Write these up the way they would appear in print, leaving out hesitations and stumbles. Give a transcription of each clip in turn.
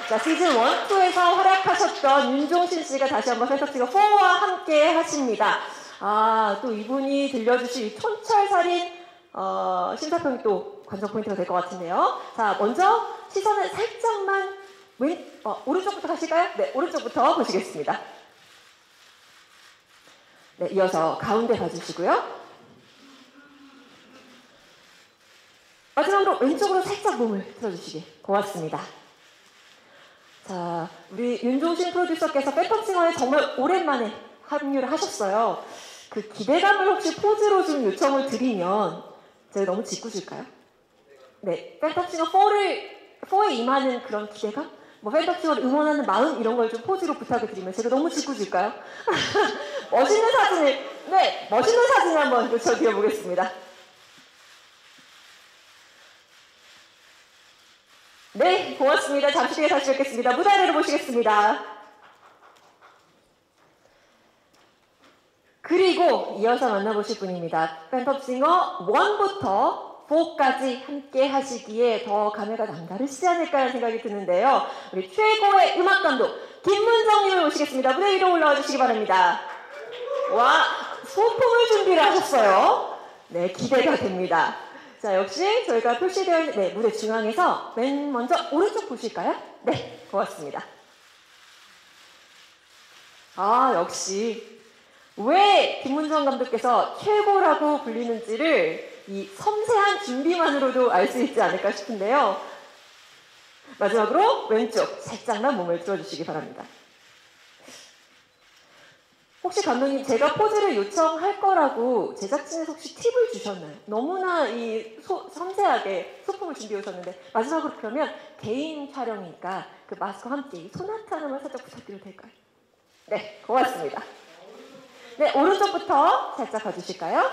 자, 시즌 1, 2에서 활약하셨던 윤종신 씨가 다시 한번 팬텀싱어 4와 함께 하십니다. 아, 또 이분이 들려주실 이 촌철살인 심사평이 또 관전 포인트가 될 것 같은데요. 자, 먼저 시선을 살짝만 오른쪽부터 가실까요? 네, 오른쪽부터 보시겠습니다. 네, 이어서 가운데 봐주시고요. 마지막으로 왼쪽으로 살짝 몸을 틀어주시기 고맙습니다. 자, 우리 윤종신 프로듀서께서 팬텀싱어에 정말 오랜만에 합류를 하셨어요. 그 기대감을 혹시 포즈로 좀 요청을 드리면 제가 너무 짓궂을까요? 네, 팬텀싱어 4에 임하는 그런 기대감? 뭐 팬텀싱어를 응원하는 마음 이런 걸 좀 포즈로 부탁을 드리면 제가 너무 짓궂을까요? 멋있는 사진을 한번 요청드려보겠습니다. 네, 고맙습니다. 잠시 뒤에 다시 뵙겠습니다. 무대 아래로 모시겠습니다. 그리고 이어서 만나보실 분입니다. 팬텀싱어 1부터 4까지 함께 하시기에 더 감회가 남다르시지 않을까 하는 생각이 드는데요. 우리 최고의 음악감독 김문정님을 모시겠습니다. 무대 위로 올라와 주시기 바랍니다. 와, 소품을 준비를 하셨어요. 네, 기대가 됩니다. 자, 역시 저희가 표시되어 있는 무대 중앙에서 맨 먼저 오른쪽 보실까요? 네, 고맙습니다. 아, 역시 왜 김문정 감독께서 최고라고 불리는지를 이 섬세한 준비만으로도 알 수 있지 않을까 싶은데요. 마지막으로 왼쪽 살짝만 몸을 들어주시기 바랍니다. 혹시 감독님, 제가 포즈를 요청할 거라고 제작진에서 혹시 팁을 주셨나요? 너무나 섬세하게 소품을 준비해 오셨는데 마지막으로 그러면 개인 촬영이니까 그 마스크와 함께 소나타 하나만 살짝 부탁드려도 될까요? 네, 고맙습니다. 네, 오른쪽부터 살짝 봐주실까요?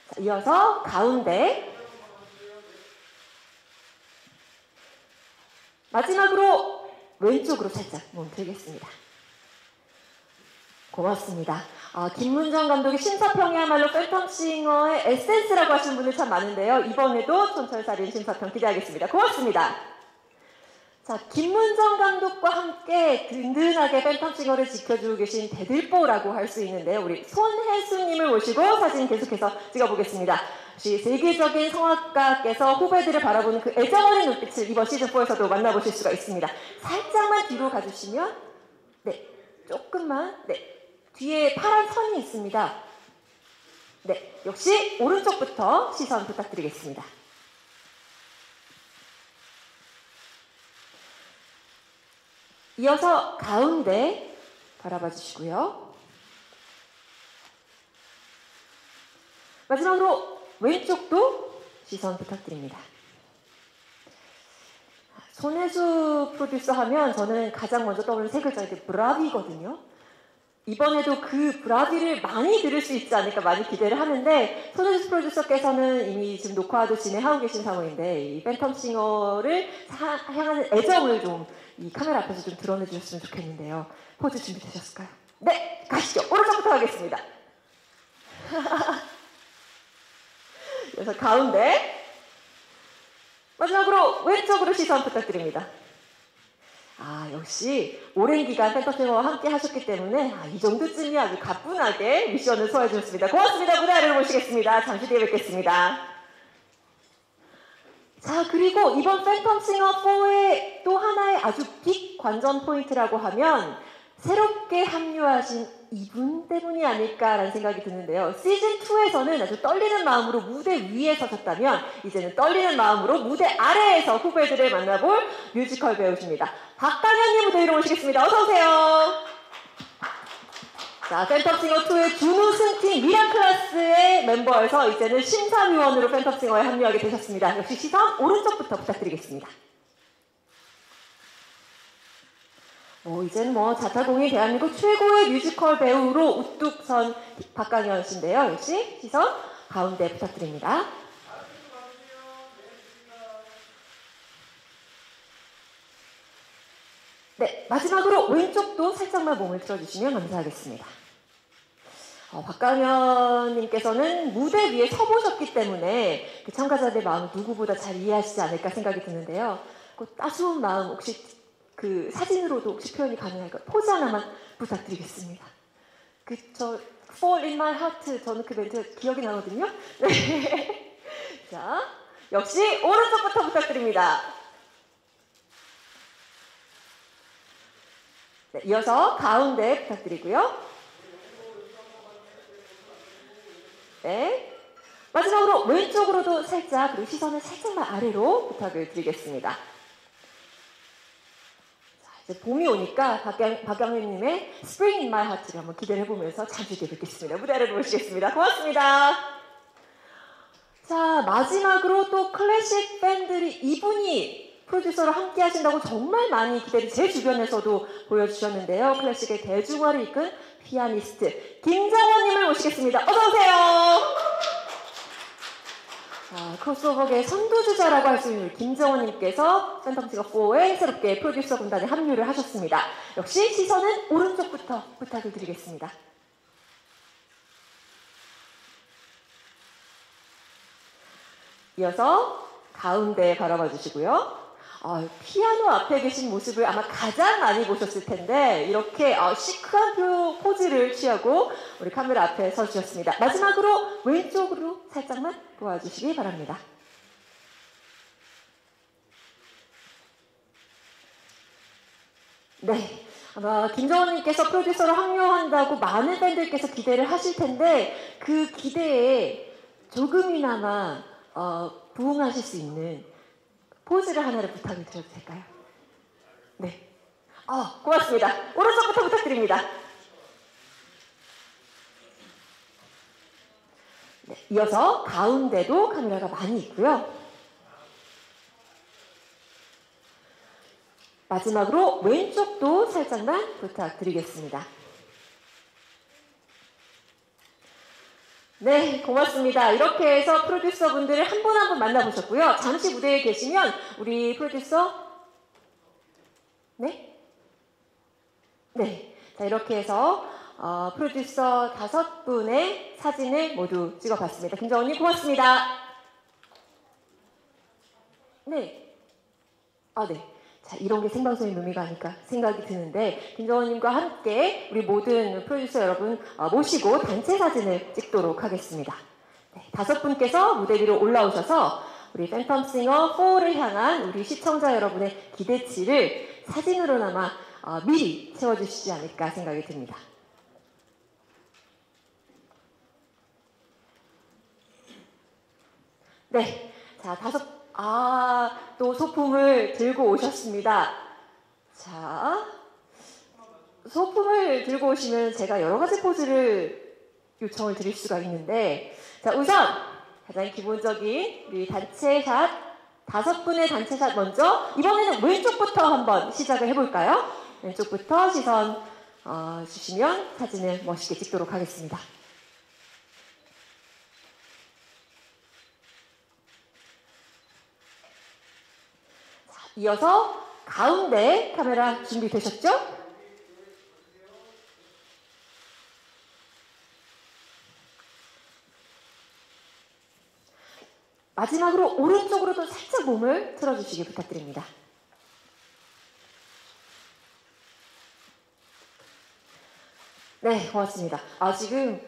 자, 이어서 가운데 마지막으로 왼쪽으로 살짝 몸 들겠습니다. 고맙습니다. 김문정 감독의 심사평이야말로 팬텀싱어의 에센스라고 하시는 분들 참 많은데요. 이번에도 촌철살인 심사평 기대하겠습니다. 고맙습니다. 자, 김문정 감독과 함께 든든하게 팬텀싱어를 지켜주고 계신 대들보라고 할 수 있는데요. 우리 손혜수님을 모시고 사진 계속해서 찍어보겠습니다. 혹시 세계적인 성악가께서 후배들을 바라보는 그 애정어린 눈빛을 이번 시즌4에서도 만나보실 수가 있습니다. 살짝만 뒤로 가주시면, 네, 조금만, 네. 뒤에 파란 선이 있습니다. 네, 역시 오른쪽부터 시선 부탁드리겠습니다. 이어서 가운데 바라봐 주시고요. 마지막으로 왼쪽도 시선 부탁드립니다. 손혜수 프로듀서 하면 저는 가장 먼저 떠오르는 세 글자가 브라비거든요. 이번에도 그 브라비를 많이 들을 수 있지 않을까 많이 기대를 하는데 손혜수 프로듀서께서는 이미 지금 녹화도 진행하고 계신 상황인데 이 팬텀싱어를 향하는 애정을 좀 이 카메라 앞에서 좀 드러내 주셨으면 좋겠는데요. 포즈 준비되셨을까요? 네, 가시죠. 오른쪽부터 가겠습니다. 그래서 가운데 마지막으로 왼쪽으로 시선 부탁드립니다. 아, 역시 오랜 기간 팬텀싱어와 함께 하셨기 때문에 이 정도쯤이야 아주 가뿐하게 미션을 소화해 주셨습니다. 고맙습니다. 무대 아래로 모시겠습니다. 잠시 뒤에 뵙겠습니다. 자, 그리고 이번 팬텀싱어 4의 또 하나의 아주 빅 관전 포인트라고 하면 새롭게 합류하신 이분 때문이 아닐까라는 생각이 드는데요. 시즌2에서는 아주 떨리는 마음으로 무대 위에 서셨다면 이제는 떨리는 마음으로 무대 아래에서 후배들을 만나볼 뮤지컬 배우십니다. 박강현님 무대 위로 모시겠습니다. 어서오세요. 자, 팬텀싱어2의 준우승팀 미라클라스의 멤버에서 이제는 심사위원으로 팬텀싱어에 합류하게 되셨습니다. 역시 시선 오른쪽부터 부탁드리겠습니다. 이제는 자타공인 대한민국 최고의 뮤지컬 배우로 우뚝 선 박강현 씨인데요. 역시 시선 가운데 부탁드립니다. 네, 마지막으로 왼쪽도 살짝만 몸을 틀어주시면 감사하겠습니다. 박강현님께서는 무대 위에 서보셨기 때문에 그 참가자들의 마음을 누구보다 잘 이해하시지 않을까 생각이 드는데요. 그 따스운 마음 혹시 그 사진으로도 혹시 표현이 가능할까요? 포즈 하나만 부탁드리겠습니다. 저 Fall in my heart 저는 그 멘트 기억이 나거든요. 네. 자, 역시 오른쪽부터 부탁드립니다. 네, 이어서 가운데 부탁드리고요. 네. 마지막으로 왼쪽으로도 살짝, 그리고 시선을 살짝만 아래로 부탁을 드리겠습니다. 자, 이제 봄이 오니까 박경현님의 Spring in my heart를 한번 기대를 해보면서 자주 뵙겠습니다. 무대를 모시겠습니다. 고맙습니다. 자, 마지막으로 또 클래식 밴들이 이분이 프로듀서로 함께 하신다고 정말 많이 기대를 제 주변에서도 보여주셨는데요. 클래식의 대중화를 이끈 피아니스트 김정원님을 모시겠습니다. 어서오세요. 크로스오버계의 선두주자라고 할 수 있는 김정원님께서 팬텀싱어4에 새롭게 프로듀서 군단에 합류를 하셨습니다. 역시 시선은 오른쪽부터 부탁을 드리겠습니다. 이어서 가운데 바라봐 주시고요. 피아노 앞에 계신 모습을 아마 가장 많이 보셨을 텐데 이렇게 시크한 포즈를 취하고 우리 카메라 앞에 서주셨습니다. 마지막으로 왼쪽으로 살짝만 보아주시기 바랍니다. 네, 아마 김정원님께서 프로듀서로 합류한다고 많은 팬들께서 기대를 하실 텐데 그 기대에 조금이나마 부응하실 수 있는 포즈를 하나를 부탁을 드려도 될까요? 네. 고맙습니다. 오른쪽부터 부탁드립니다. 네, 이어서 가운데도 카메라가 많이 있고요. 마지막으로 왼쪽도 살짝만 부탁드리겠습니다. 네, 고맙습니다. 이렇게 해서 프로듀서 분들을 한 분 한 분 만나보셨고요. 잠시 무대에 계시면 우리 프로듀서 네? 자, 이렇게 해서 프로듀서 5분의 사진을 모두 찍어봤습니다. 김정원님 고맙습니다. 네. 네. 자, 이런 게 생방송의 묘미가 아닐까 생각이 드는데 김정원님과 함께 우리 모든 프로듀서 여러분 모시고 단체 사진을 찍도록 하겠습니다. 네, 5분께서 무대 위로 올라오셔서 우리 팬텀싱어4를 향한 우리 시청자 여러분의 기대치를 사진으로나마 미리 채워주시지 않을까 생각이 듭니다. 네, 자, 또 소품을 들고 오셨습니다. 자, 소품을 들고 오시면 제가 여러 가지 포즈를 요청을 드릴 수가 있는데, 자, 우선 가장 기본적인 우리 단체샷, 5분의 단체샷 먼저, 이번에는 왼쪽부터 한번 시작을 해볼까요? 왼쪽부터 시선 주시면 사진을 멋있게 찍도록 하겠습니다. 이어서 가운데 카메라 준비되셨죠? 마지막으로 오른쪽으로도 살짝 몸을 틀어주시기 부탁드립니다. 네, 고맙습니다. 지금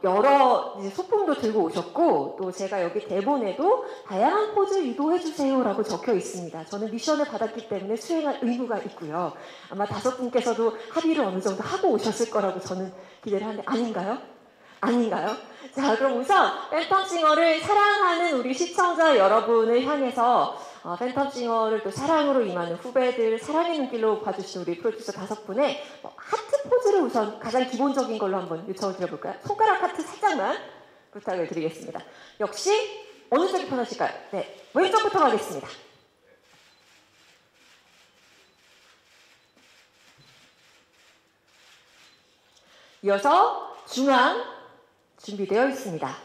여러 소품도 들고 오셨고 또 제가 여기 대본에도 다양한 포즈 유도해주세요라고 적혀 있습니다. 저는 미션을 받았기 때문에 수행할 의무가 있고요. 아마 5분께서도 합의를 어느 정도 하고 오셨을 거라고 저는 기대를 하는데 아닌가요? 아닌가요? 자, 그럼 우선 팬텀싱어를 사랑하는 우리 시청자 여러분을 향해서 팬텀싱어를 또 사랑으로 임하는 후배들 사랑의 눈길로 봐주신 우리 프로듀서 5분의 하트 포즈를 우선 가장 기본적인 걸로 한번 요청을 드려볼까요? 손가락 하트 살짝만 부탁을 드리겠습니다. 역시 어느 쪽이 편하실까요? 네, 왼쪽부터 가겠습니다. 이어서 중앙 준비되어 있습니다.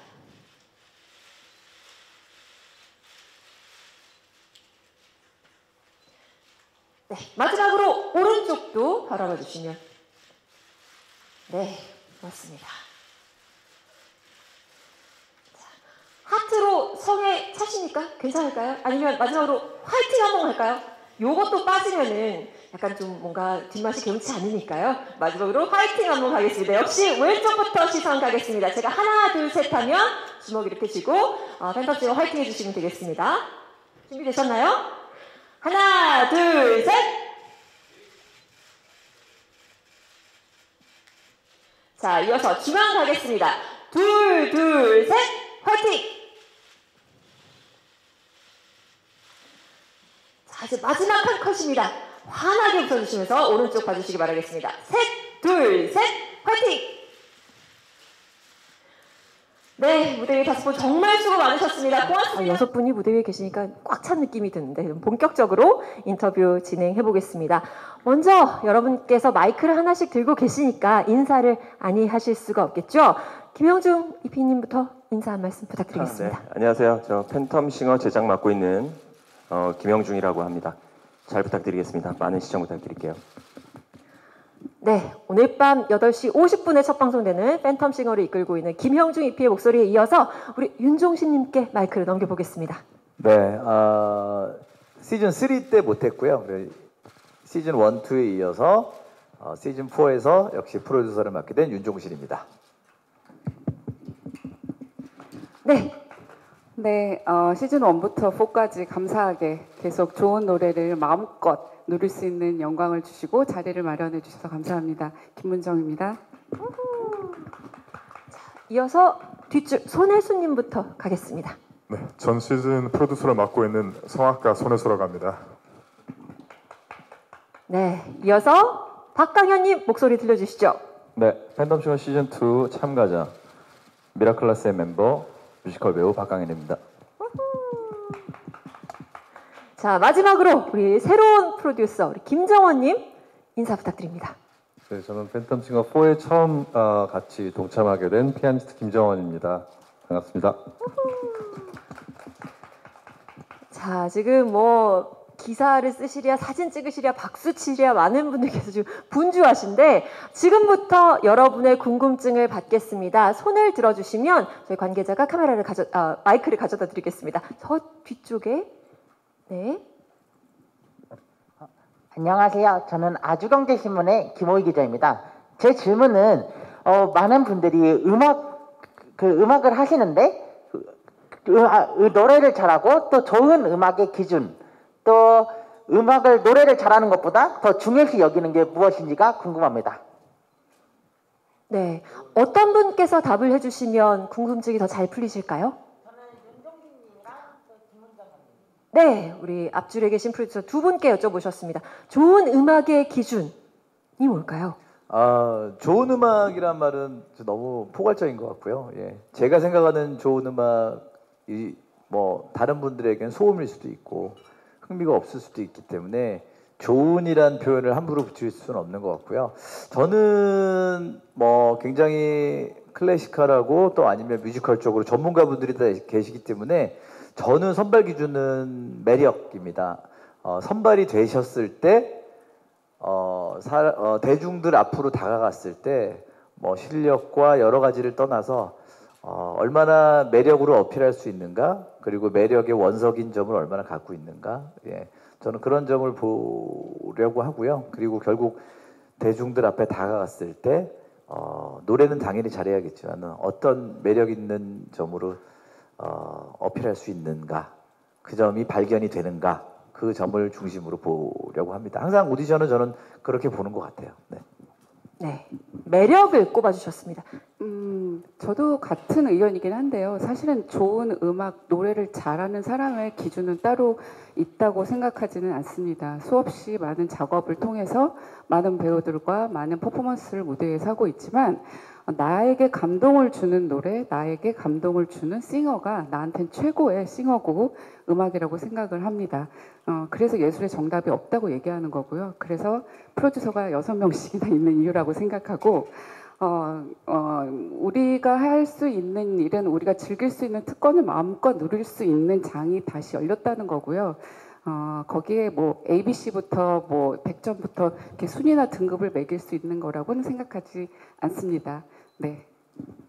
네, 마지막으로 오른쪽도 바라봐 주시면 네, 고맙습니다. 자, 하트로 성에 차십니까? 괜찮을까요? 아니면 마지막으로 화이팅 한번 할까요? 요것도 빠지면은 약간 좀 뭔가 뒷맛이 개운치 않으니까요. 마지막으로 화이팅 한번 가겠습니다. 역시 왼쪽부터 시선 가겠습니다. 제가 하나, 둘, 셋 하면 주먹 이렇게 쥐고 팬텀싱어 화이팅 해주시면 되겠습니다. 준비되셨나요? 하나, 둘, 셋! 자, 이어서 중앙 가겠습니다. 둘, 둘, 셋! 화이팅! 자, 이제 마지막 한 컷입니다. 환하게 웃어주시면서 오른쪽 봐주시기 바라겠습니다. 셋, 둘, 셋! 화이팅! 네, 무대 위에 5분 정말 수고 많으셨습니다. 고맙습니다. 6분이 무대 위에 계시니까 꽉 찬 느낌이 드는데 본격적으로 인터뷰 진행해 보겠습니다. 먼저 여러분께서 마이크를 하나씩 들고 계시니까 인사를 아니하실 수가 없겠죠? 김영중 EP님부터 인사 한 말씀 부탁드리겠습니다. 네. 안녕하세요. 저 팬텀싱어 제작 맡고 있는 김영중이라고 합니다. 잘 부탁드리겠습니다. 많은 시청 부탁드릴게요. 네, 오늘 밤 8시 50분에 첫 방송되는 팬텀싱어를 이끌고 있는 김형중 EP의 목소리에 이어서 우리 윤종신님께 마이크를 넘겨보겠습니다. 네, 시즌 3 때 못했고요. 시즌 1, 2에 이어서 시즌 4에서 역시 프로듀서를 맡게 된 윤종신입니다. 네. 네, 시즌 1부터 4까지 감사하게 계속 좋은 노래를 마음껏 누릴 수 있는 영광을 주시고 자리를 마련해 주셔서 감사합니다. 김문정입니다. 이어서 뒷줄 손혜수님부터 가겠습니다. 네, 전 시즌 프로듀서를 맡고 있는 성악가 손혜수라고 합니다. 네, 이어서 박강현님 목소리 들려주시죠. 네, 팬텀싱어 시즌 2 참가자 미라클라스의 멤버 뮤지컬 배우 박강현입니다. 자, 마지막으로 우리 새로운 프로듀서 우리 김정원님 인사 부탁드립니다. 네, 저는 팬텀싱어 4에 처음 같이 동참하게 된 피아니스트 김정원입니다. 반갑습니다. 자, 지금 뭐 기사를 쓰시랴 사진 찍으시랴 박수 치랴 많은 분들께서 지금 분주하신데 지금부터 여러분의 궁금증을 받겠습니다. 손을 들어주시면 저희 관계자가 마이크를 가져다 드리겠습니다. 저 뒤쪽에 네. 안녕하세요. 저는 아주경제신문의 김호희 기자입니다. 제 질문은 많은 분들이 음악을 하시는데 노래를 잘하고 또 좋은 음악의 기준 또 노래를 잘하는 것보다 더 중요시 여기는 게 무엇인지가 궁금합니다. 네, 어떤 분께서 답을 해주시면 궁금증이 더 잘 풀리실까요? 저는 윤종신님이랑 김문정님. 네, 우리 앞줄에 계신 프로듀서 두 분께 여쭤보셨습니다. 좋은 음악의 기준이 뭘까요? 좋은 음악이란 말은 너무 포괄적인 것 같고요. 예. 제가 생각하는 좋은 음악이 뭐 다른 분들에게는 소음일 수도 있고 흥미가 없을 수도 있기 때문에 좋은이란 표현을 함부로 붙일 수는 없는 것 같고요. 저는 뭐 굉장히 클래시컬하고 또 아니면 뮤지컬 쪽으로 전문가분들이 다 계시기 때문에 저는 선발 기준은 매력입니다. 선발이 되셨을 때 대중들 앞으로 다가갔을 때 뭐 실력과 여러 가지를 떠나서 얼마나 매력으로 어필할 수 있는가, 그리고 매력의 원석인 점을 얼마나 갖고 있는가, 예, 저는 그런 점을 보려고 하고요. 그리고 결국 대중들 앞에 다가갔을 때 노래는 당연히 잘해야겠지만 어떤 매력 있는 점으로 어필할 수 있는가, 그 점이 발견이 되는가, 그 점을 중심으로 보려고 합니다. 항상 오디션은 저는 그렇게 보는 것 같아요. 네. 네, 매력을 꼽아주셨습니다. 저도 같은 의견이긴 한데요. 사실은 좋은 음악, 노래를 잘하는 사람의 기준은 따로 있다고 생각하지는 않습니다. 수없이 많은 작업을 통해서 많은 배우들과 많은 퍼포먼스를 무대 위에서 하고 있지만 나에게 감동을 주는 노래, 나에게 감동을 주는 싱어가 나한테는 최고의 싱어고 음악이라고 생각을 합니다. 그래서 예술의 정답이 없다고 얘기하는 거고요. 그래서 프로듀서가 6명씩이나 있는 이유라고 생각하고 우리가 할 수 있는 일은 우리가 즐길 수 있는 특권을 마음껏 누릴 수 있는 장이 다시 열렸다는 거고요. 거기에 뭐 ABC부터 뭐 100점부터 이렇게 순위나 등급을 매길 수 있는 거라고는 생각하지 않습니다. 네.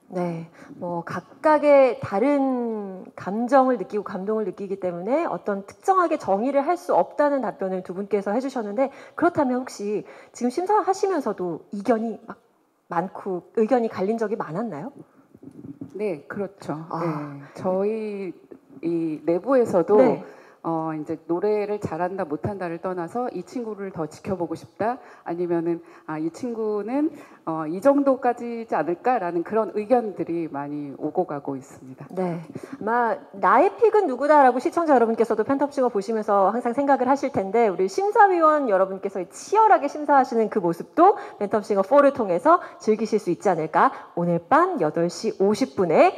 네, 뭐 각각의 다른 감정을 느끼고 감동을 느끼기 때문에 어떤 특정하게 정의를 할 수 없다는 답변을 두 분께서 해주셨는데, 그렇다면 혹시 지금 심사하시면서도 이견이 막 많고 의견이 갈린 적이 많았나요? 네, 그렇죠. 아. 네, 저희 이 내부에서도 네. 이제 노래를 잘한다 못한다를 떠나서 이 친구를 더 지켜보고 싶다, 아니면은 이 친구는 이 정도까지지 않을까라는 그런 의견들이 많이 오고 가고 있습니다. 네, 아마 나의 픽은 누구다라고 시청자 여러분께서도 팬텀싱어 보시면서 항상 생각을 하실 텐데, 우리 심사위원 여러분께서 치열하게 심사하시는 그 모습도 팬텀싱어 4를 통해서 즐기실 수 있지 않을까. 오늘 밤 8시 50분에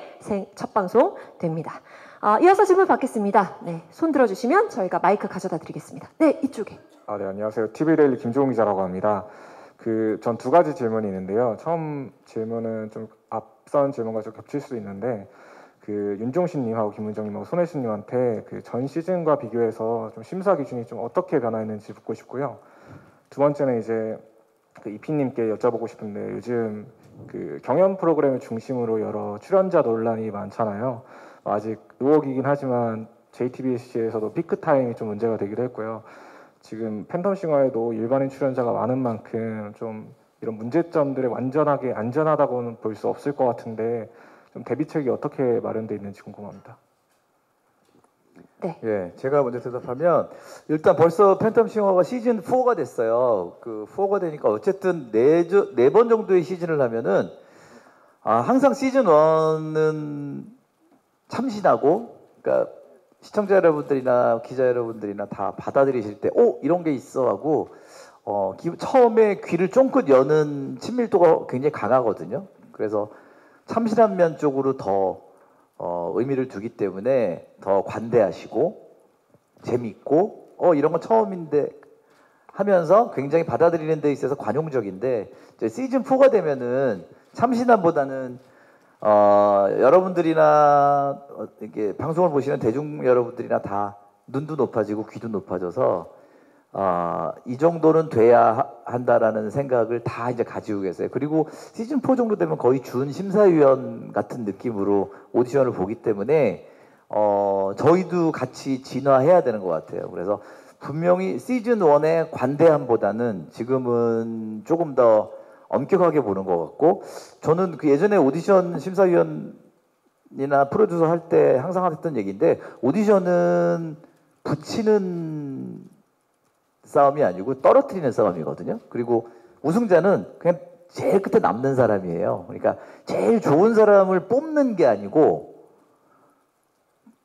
첫 방송 됩니다. 이어서 질문 받겠습니다. 네, 손 들어주시면 저희가 마이크 가져다 드리겠습니다. 네, 이쪽에. 네, 안녕하세요. TV데일리 김종훈 기자라고 합니다. 전 두 가지 질문이 있는데요. 처음 질문은 좀 앞선 질문과 좀 겹칠 수도 있는데, 윤종신님하고 김문정님하고 손혜진님한테 전 시즌과 비교해서 좀 심사 기준이 좀 어떻게 변화했는지 묻고 싶고요. 두 번째는 이제 이피님께 여쭤보고 싶은데, 요즘 경연 프로그램을 중심으로 여러 출연자 논란이 많잖아요. 아직 의혹이긴 하지만 JTBC에서도 피크타임이 좀 문제가 되기도 했고요. 지금 팬텀싱어에도 일반인 출연자가 많은 만큼 좀 이런 문제점들이 완전하게 안전하다고는 볼 수 없을 것 같은데, 좀 대비책이 어떻게 마련되어 있는지 궁금합니다. 네. 예, 제가 먼저 대답하면, 일단 벌써 팬텀싱어가 시즌 4가 됐어요. 4가 되니까 어쨌든 네 번 정도의 시즌을 하면은 항상 시즌 1은 참신하고, 그러니까 시청자 여러분들이나 기자 여러분들이나 다 받아들이실 때 이런 게 있어 하고 처음에 귀를 쫑긋 여는 친밀도가 굉장히 강하거든요. 그래서 참신한 면 쪽으로 더 의미를 두기 때문에 더 관대하시고 재밌고 이런 건 처음인데 하면서 굉장히 받아들이는 데 있어서 관용적인데, 이제 시즌 4가 되면은 참신함보다는 여러분들이나 이게 방송을 보시는 대중 여러분들이나 다 눈도 높아지고 귀도 높아져서 이 정도는 돼야 한다라는 생각을 다 이제 가지고 계세요. 그리고 시즌 4 정도 되면 거의 준 심사위원 같은 느낌으로 오디션을 보기 때문에 저희도 같이 진화해야 되는 것 같아요. 그래서 분명히 시즌 1의 관대함보다는 지금은 조금 더 엄격하게 보는 것 같고, 저는 예전에 오디션 심사위원이나 프로듀서 할 때 항상 했던 얘기인데, 오디션은 붙이는 싸움이 아니고 떨어뜨리는 싸움이거든요. 그리고 우승자는 그냥 제일 끝에 남는 사람이에요. 그러니까 제일 좋은 사람을 뽑는 게 아니고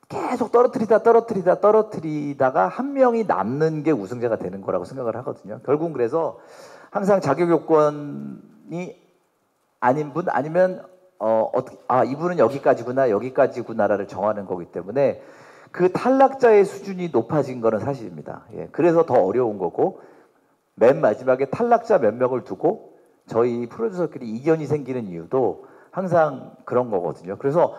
계속 떨어뜨리다가 한 명이 남는 게 우승자가 되는 거라고 생각을 하거든요. 결국은 그래서 항상 자격 요건이 아닌 분, 아니면 이분은 여기까지구나를 정하는 거기 때문에 그 탈락자의 수준이 높아진 거는 사실입니다. 예, 그래서 더 어려운 거고, 맨 마지막에 탈락자 몇 명을 두고 저희 프로듀서끼리 이견이 생기는 이유도 항상 그런 거거든요. 그래서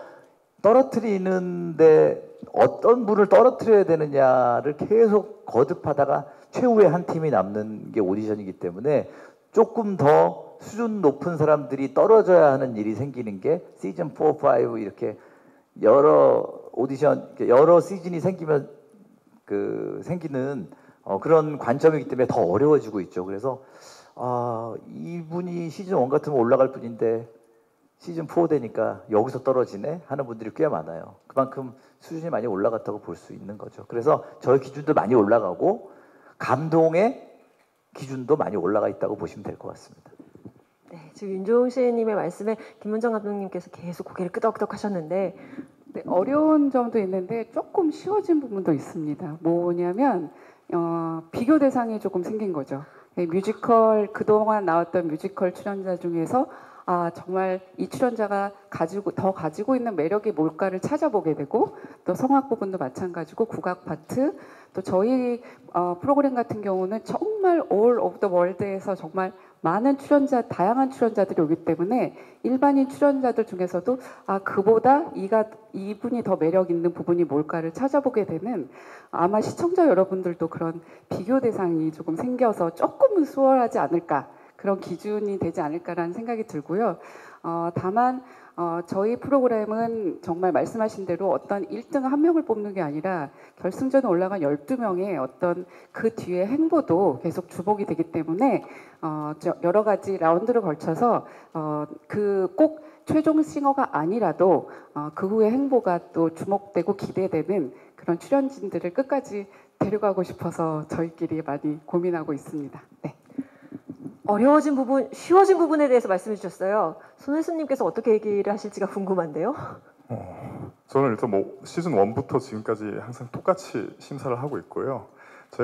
떨어뜨리는데 어떤 분을 떨어뜨려야 되느냐를 계속 거듭하다가 최후의 한 팀이 남는 게 오디션이기 때문에 조금 더 수준 높은 사람들이 떨어져야 하는 일이 생기는 게 시즌 4, 5 이렇게 여러 오디션, 여러 시즌이 생기면 생기는 그런 관점이기 때문에 더 어려워지고 있죠. 그래서 이분이 시즌 1 같으면 올라갈 뿐인데 시즌 4 되니까 여기서 떨어지네 하는 분들이 꽤 많아요. 그만큼 수준이 많이 올라갔다고 볼 수 있는 거죠. 그래서 저희 기준도 많이 올라가고 감동의 기준도 많이 올라가 있다고 보시면 될 것 같습니다. 네, 지금 윤종신님의 말씀에 김문정 감독님께서 계속 고개를 끄덕끄덕 하셨는데, 네, 어려운 점도 있는데 조금 쉬워진 부분도 있습니다. 뭐냐면 비교 대상이 조금 생긴 거죠. 뮤지컬, 그동안 나왔던 뮤지컬 출연자 중에서 정말 이 출연자가 더 가지고 있는 매력이 뭘까를 찾아보게 되고, 또 성악 부분도 마찬가지고 국악 파트, 또 저희 프로그램 같은 경우는 정말 all over the world에서 정말 많은 다양한 출연자들이 오기 때문에 일반인 출연자들 중에서도 그보다 이분이 더 매력 있는 부분이 뭘까를 찾아보게 되는, 아마 시청자 여러분들도 그런 비교 대상이 조금 생겨서 조금은 수월하지 않을까, 그런 기준이 되지 않을까라는 생각이 들고요. 다만 저희 프로그램은 정말 말씀하신 대로 어떤 1등 한 명을 뽑는 게 아니라 결승전에 올라간 12명의 어떤 그 뒤에 행보도 계속 주목이 되기 때문에 여러 가지 라운드를 걸쳐서 그 꼭 최종 싱어가 아니라도 그 후의 행보가 또 주목되고 기대되는 그런 출연진들을 끝까지 데려가고 싶어서 저희끼리 많이 고민하고 있습니다. 네. 어려워진 부분, 쉬워진 부분에 대해서 말씀해 주셨어요. 손혜수님께서 어떻게 얘기를 하실지가 궁금한데요. 저는 일단 뭐 시즌 1부터 지금까지 항상 똑같이 심사를 하고 있고요.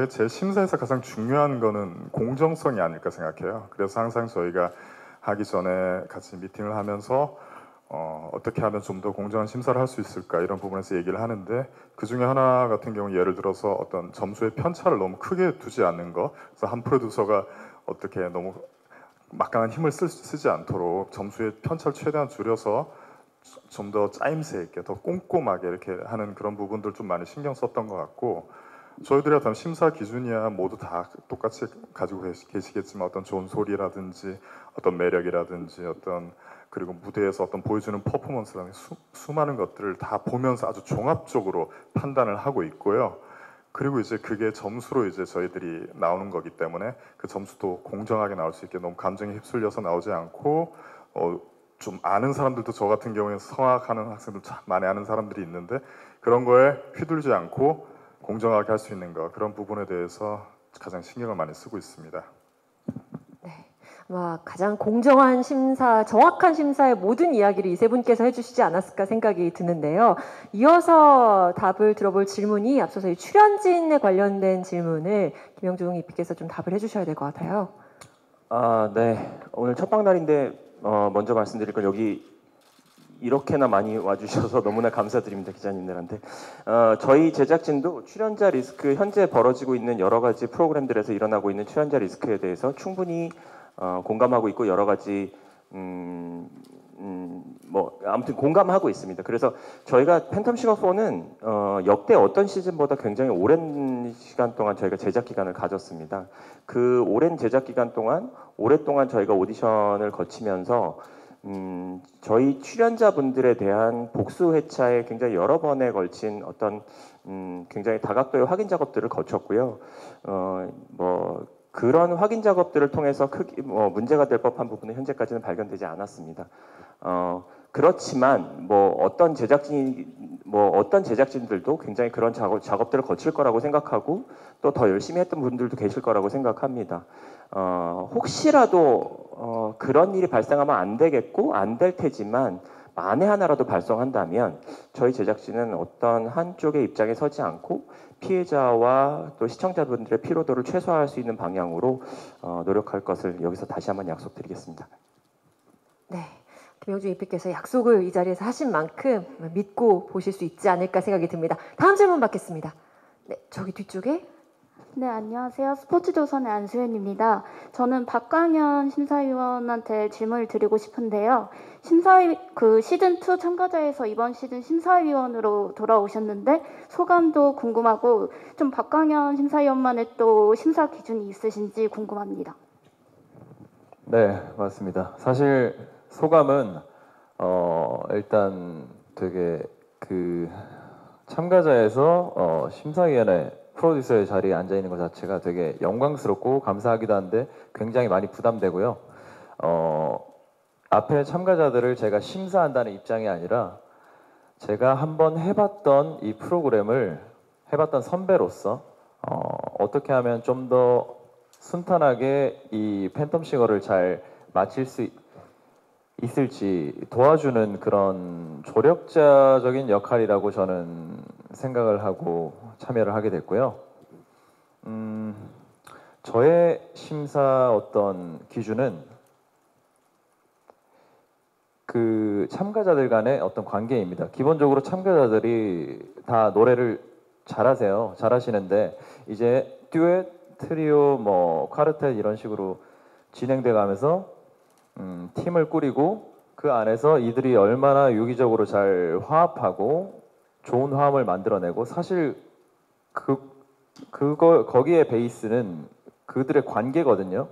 제 심사에서 가장 중요한 거는 공정성이 아닐까 생각해요. 그래서 항상 저희가 하기 전에 같이 미팅을 하면서 어떻게 하면 좀 더 공정한 심사를 할 수 있을까 이런 부분에서 얘기를 하는데, 그 중에 하나 같은 경우 예를 들어서 어떤 점수의 편차를 너무 크게 두지 않는 거. 그래서 한 프로듀서가 어떻게 너무 막강한 힘을 쓰지 않도록 점수의 편차를 최대한 줄여서 좀 더 짜임새 있게 더 꼼꼼하게 이렇게 하는 그런 부분들 좀 많이 신경 썼던 것 같고, 저희들이 어떤 심사 기준이야 모두 다 똑같이 가지고 계시겠지만 어떤 좋은 소리라든지 어떤 매력이라든지 어떤 그리고 무대에서 어떤 보여주는 퍼포먼스라든지 수많은 것들을 다 보면서 아주 종합적으로 판단을 하고 있고요. 그리고 이제 그게 점수로 이제 저희들이 나오는 거기 때문에 그 점수도 공정하게 나올 수 있게 너무 감정에 휩쓸려서 나오지 않고 좀 아는 사람들도 저 같은 경우에 성악하는 학생들 참 많이 아는 사람들이 있는데 그런 거에 휘둘리지 않고 공정하게 할 수 있는 거, 그런 부분에 대해서 가장 신경을 많이 쓰고 있습니다. 네. 가장 공정한 심사, 정확한 심사의 모든 이야기를 이 세 분께서 해주시지 않았을까 생각이 드는데요. 이어서 답을 들어볼 질문이 앞서서 이 출연진에 관련된 질문을 김영중 EP께서 좀 답을 해주셔야 될 것 같아요. 네. 오늘 첫 방날인데 먼저 말씀드릴 건 여기 이렇게나 많이 와주셔서 너무나 감사드립니다, 기자님들한테. 저희 제작진도 출연자 리스크, 현재 벌어지고 있는 여러 가지 프로그램들에서 일어나고 있는 출연자 리스크에 대해서 충분히 공감하고 있고 여러 가지 아무튼 공감하고 있습니다. 그래서 저희가 팬텀싱어 4는 역대 어떤 시즌보다 굉장히 오랜 시간 동안 저희가 제작 기간을 가졌습니다. 그 오랜 제작 기간 동안 오랫동안 저희가 오디션을 거치면서 저희 출연자분들에 대한 복수 회차에 굉장히 여러 번에 걸친 어떤 굉장히 다각도의 확인 작업들을 거쳤고요. 그런 확인 작업들을 통해서 문제가 될 법한 부분은 현재까지는 발견되지 않았습니다. 그렇지만 어떤 제작진들도 굉장히 그런 작업들을 거칠 거라고 생각하고 또 더 열심히 했던 분들도 계실 거라고 생각합니다. 혹시라도 그런 일이 발생하면 안 되겠고 안 될 테지만 만에 하나라도 발생한다면 저희 제작진은 어떤 한쪽의 입장에 서지 않고 피해자와 또 시청자분들의 피로도를 최소화할 수 있는 방향으로 노력할 것을 여기서 다시 한번 약속드리겠습니다. 네, 김영중 EP께서 약속을 이 자리에서 하신 만큼 믿고 보실 수 있지 않을까 생각이 듭니다. 다음 질문 받겠습니다. 네, 저기 뒤쪽에. 네, 안녕하세요. 스포츠조선의 안수현입니다. 저는 박광현 심사위원한테 질문을 드리고 싶은데요. 시즌2 참가자에서 이번 시즌 심사위원으로 돌아오셨는데 소감도 궁금하고 좀 박광현 심사위원만의 또 심사 기준이 있으신지 궁금합니다. 네, 맞습니다. 사실 소감은 일단 되게 참가자에서 심사위원회 프로듀서의 자리에 앉아 있는 것 자체가 되게 영광스럽고 감사하기도 한데 굉장히 많이 부담되고요. 앞에 참가자들을 제가 심사한다는 입장이 아니라 제가 한번 해봤던 이 프로그램을 해봤던 선배로서 어떻게 하면 좀 더 순탄하게 이 팬텀싱어를 잘 마칠 수 있을지 도와주는 그런 조력자적인 역할이라고 저는 생각을 하고 참여를 하게 됐고요. 저의 심사 어떤 기준은 그 참가자들 간의 어떤 관계입니다. 기본적으로 참가자들이 다 노래를 잘하시는데 이제 듀엣, 트리오, 쿼르텟 이런 식으로 진행돼 가면서 팀을 꾸리고 그 안에서 이들이 얼마나 유기적으로 잘 화합하고 좋은 화음을 만들어내고 사실 거기에 베이스는 그들의 관계거든요.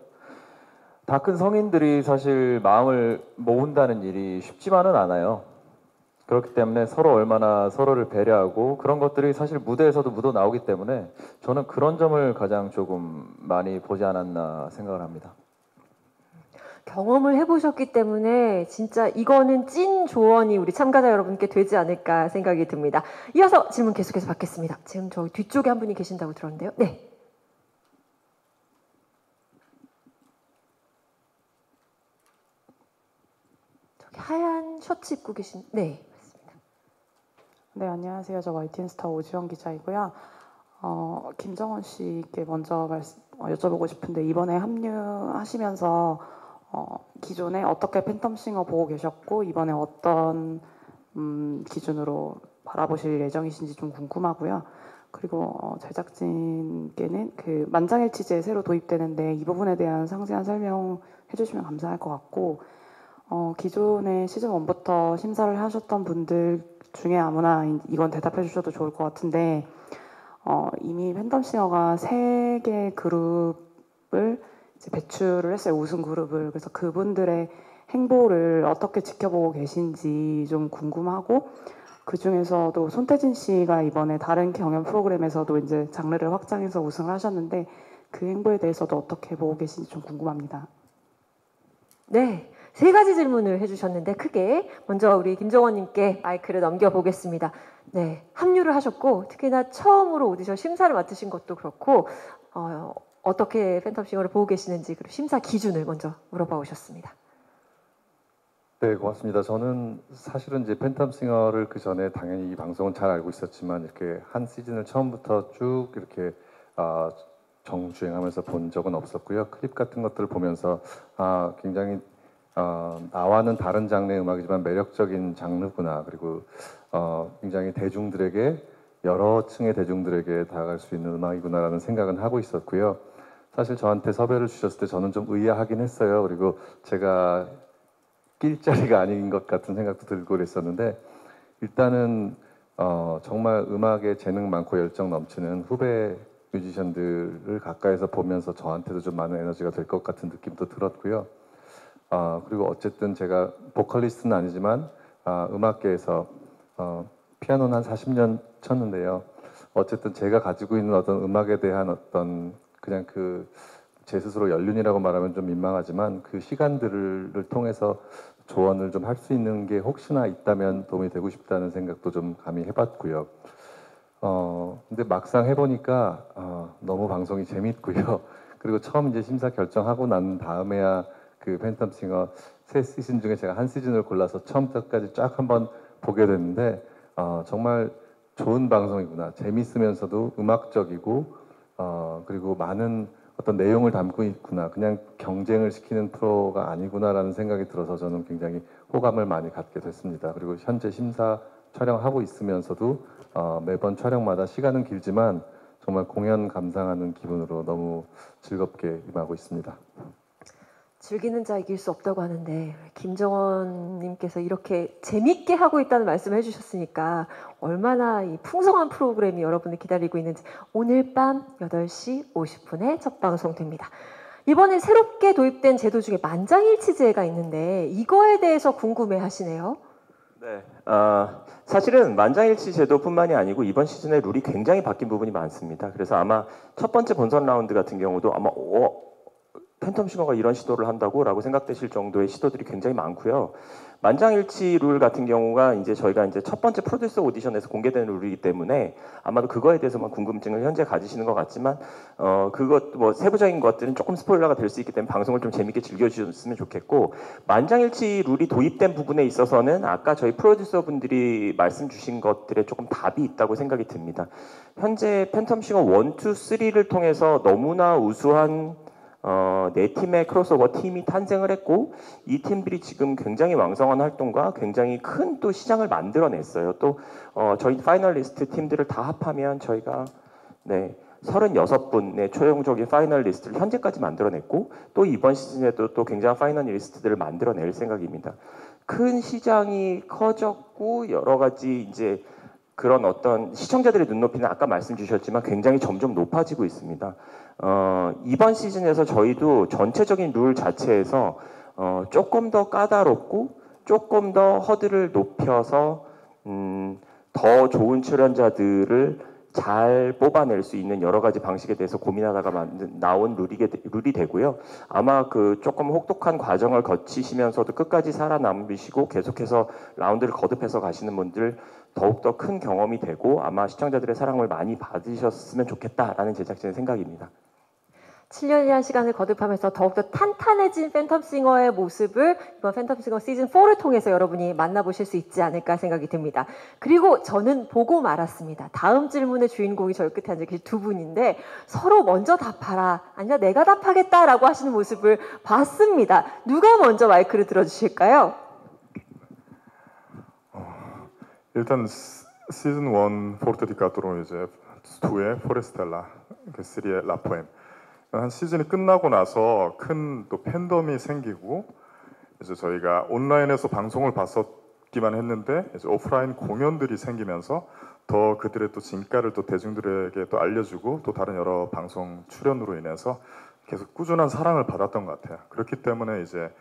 다 큰 성인들이 사실 마음을 모은다는 일이 쉽지만은 않아요. 그렇기 때문에 서로 얼마나 서로를 배려하고 그런 것들이 사실 무대에서도 묻어 나오기 때문에 저는 그런 점을 가장 조금 많이 보지 않았나 생각을 합니다. 경험을 해보셨기 때문에 진짜 이거는 찐 조언이 우리 참가자 여러분께 되지 않을까 생각이 듭니다. 이어서 질문 계속해서 받겠습니다. 지금 저기 뒤쪽에 한 분이 계신다고 들었는데요. 네. 저기 하얀 셔츠 입고 계신, 네. 네, 안녕하세요. 저 YTN스타 오지영 기자이고요. 김정원 씨께 먼저 여쭤보고 싶은데 이번에 합류하시면서 기존에 어떻게 팬텀싱어 보고 계셨고 이번에 어떤 기준으로 바라보실 예정이신지 좀 궁금하고요. 그리고 제작진께는 그 만장일치제 새로 도입되는데 이 부분에 대한 상세한 설명해 주시면 감사할 것 같고 기존에 시즌 1부터 심사를 하셨던 분들 중에 아무나 이건 대답해 주셔도 좋을 것 같은데 이미 팬텀싱어가 3개 그룹을 이제 배출을 했어요. 우승 그룹을. 그래서 그분들의 행보를 어떻게 지켜보고 계신지 좀 궁금하고 그 중에서도 손태진 씨가 이번에 다른 경연 프로그램에서도 이제 장르를 확장해서 우승을 하셨는데 그 행보에 대해서도 어떻게 보고 계신지 좀 궁금합니다. 네. 3가지 질문을 해주셨는데 크게 먼저 우리 김정원님께 마이크를 넘겨보겠습니다. 네, 합류를 하셨고 특히나 처음으로 오디션 심사를 맡으신 것도 그렇고 어떻게 팬텀싱어를 보고 계시는지 그리고 심사 기준을 먼저 물어봐 오셨습니다. 네, 고맙습니다. 저는 사실은 이제 팬텀싱어를 그 전에 당연히 이 방송은 잘 알고 있었지만 이렇게 한 시즌을 처음부터 쭉 이렇게 정주행하면서 본 적은 없었고요. 클립 같은 것들을 보면서 굉장히 나와는 다른 장르의 음악이지만 매력적인 장르구나. 그리고 굉장히 대중들에게 여러 층의 대중들에게 다가갈 수 있는 음악이구나라는 생각은 하고 있었고요. 사실 저한테 섭외를 주셨을 때 저는 좀 의아하긴 했어요. 그리고 제가 낄 자리가 아닌 것 같은 생각도 들고 그랬었는데 일단은 정말 음악에 재능 많고 열정 넘치는 후배 뮤지션들을 가까이서 보면서 저한테도 좀 많은 에너지가 될 것 같은 느낌도 들었고요. 그리고 어쨌든 제가 보컬리스트는 아니지만 음악계에서 피아노는 한 40년 쳤는데요. 어쨌든 제가 가지고 있는 어떤 음악에 대한 어떤 그냥 제 스스로 연륜이라고 말하면 좀 민망하지만 그 시간들을 통해서 조언을 좀 할 수 있는 게 혹시나 있다면 도움이 되고 싶다는 생각도 좀 감히 해봤고요. 근데 막상 해보니까 너무 방송이 재밌고요. 그리고 처음 이제 심사 결정하고 난 다음에야 그 팬텀싱어 3시즌 중에 제가 한 시즌을 골라서 처음부터까지 쫙 한번 보게 됐는데 정말 좋은 방송이구나. 재밌으면서도 음악적이고 그리고 많은 어떤 내용을 담고 있구나. 그냥 경쟁을 시키는 프로가 아니구나라는 생각이 들어서 저는 굉장히 호감을 많이 갖게 됐습니다. 그리고 현재 심사 촬영하고 있으면서도 매번 촬영마다 시간은 길지만 정말 공연 감상하는 기분으로 너무 즐겁게 임하고 있습니다. 즐기는 자 이길 수 없다고 하는데 김정원님께서 이렇게 재밌게 하고 있다는 말씀을 해주셨으니까 얼마나 이 풍성한 프로그램이 여러분을 기다리고 있는지 오늘 밤 8시 50분에 첫 방송됩니다. 이번에 새롭게 도입된 제도 중에 만장일치제가 있는데 이거에 대해서 궁금해하시네요. 네, 사실은 만장일치 제도뿐만이 아니고 이번 시즌에 룰이 굉장히 바뀐 부분이 많습니다. 그래서 아마 첫 번째 본선 라운드 같은 경우도 아마 팬텀싱어가 이런 시도를 한다고? 라고 생각되실 정도의 시도들이 굉장히 많고요. 만장일치 룰 같은 경우가 이제 저희가 이제 첫 번째 프로듀서 오디션에서 공개되는 룰이기 때문에 아마도 그거에 대해서만 궁금증을 현재 가지시는 것 같지만 그것 뭐 세부적인 것들은 조금 스포일러가 될 수 있기 때문에 방송을 좀 재밌게 즐겨주셨으면 좋겠고 만장일치 룰이 도입된 부분에 있어서는 아까 저희 프로듀서 분들이 말씀 주신 것들에 조금 답이 있다고 생각이 듭니다. 현재 팬텀싱어 1, 2, 3를 통해서 너무나 우수한 4팀의 크로스오버 팀이 탄생을 했고 이 팀들이 지금 굉장히 왕성한 활동과 굉장히 큰 또 시장을 만들어냈어요. 또 저희 파이널리스트 팀들을 다 합하면 저희가 36분의 최종적인 파이널리스트를 현재까지 만들어냈고 또 이번 시즌에도 또 굉장한 파이널리스트들을 만들어낼 생각입니다. 큰 시장이 커졌고 여러 가지 이제 그런 어떤 시청자들의 눈높이는 아까 말씀 주셨지만 굉장히 점점 높아지고 있습니다. 이번 시즌에서 저희도 전체적인 룰 자체에서 조금 더 까다롭고 조금 더 허들을 높여서 더 좋은 출연자들을 잘 뽑아낼 수 있는 여러 가지 방식에 대해서 고민하다가 나온 룰이 되고요. 아마 그 조금 혹독한 과정을 거치시면서도 끝까지 살아남으시고 계속해서 라운드를 거듭해서 가시는 분들 더욱더 큰 경험이 되고 아마 시청자들의 사랑을 많이 받으셨으면 좋겠다라는 제작진의 생각입니다. 7년이라는 시간을 거듭하면서 더욱더 탄탄해진 팬텀싱어의 모습을 이번 팬텀싱어 시즌4를 통해서 여러분이 만나보실 수 있지 않을까 생각이 듭니다. 그리고 저는 보고 말았습니다. 다음 질문의 주인공이 저희 끝에 앉아 계신 두 분인데 서로 먼저 답하라, 아니라 내가 답하겠다라고 하시는 모습을 봤습니다. 누가 먼저 마이크를 들어주실까요? 일단 시즌 1 포르테 디 까토로 이제 2의 포레스텔라, 그 3의 라포엠. 한 시즌이 끝나고 나서 큰 또 팬덤이 생기고 이제 저희가 온라인에서 방송을 봤었기만 했는데 이제 오프라인 공연들이 생기면서 더 그들의 또 진가를 또 대중들에게 또 알려주고 또 다른 여러 방송 출연으로 인해서 계속 꾸준한 사랑을 받았던 것 같아요. 그렇기 때문에 이제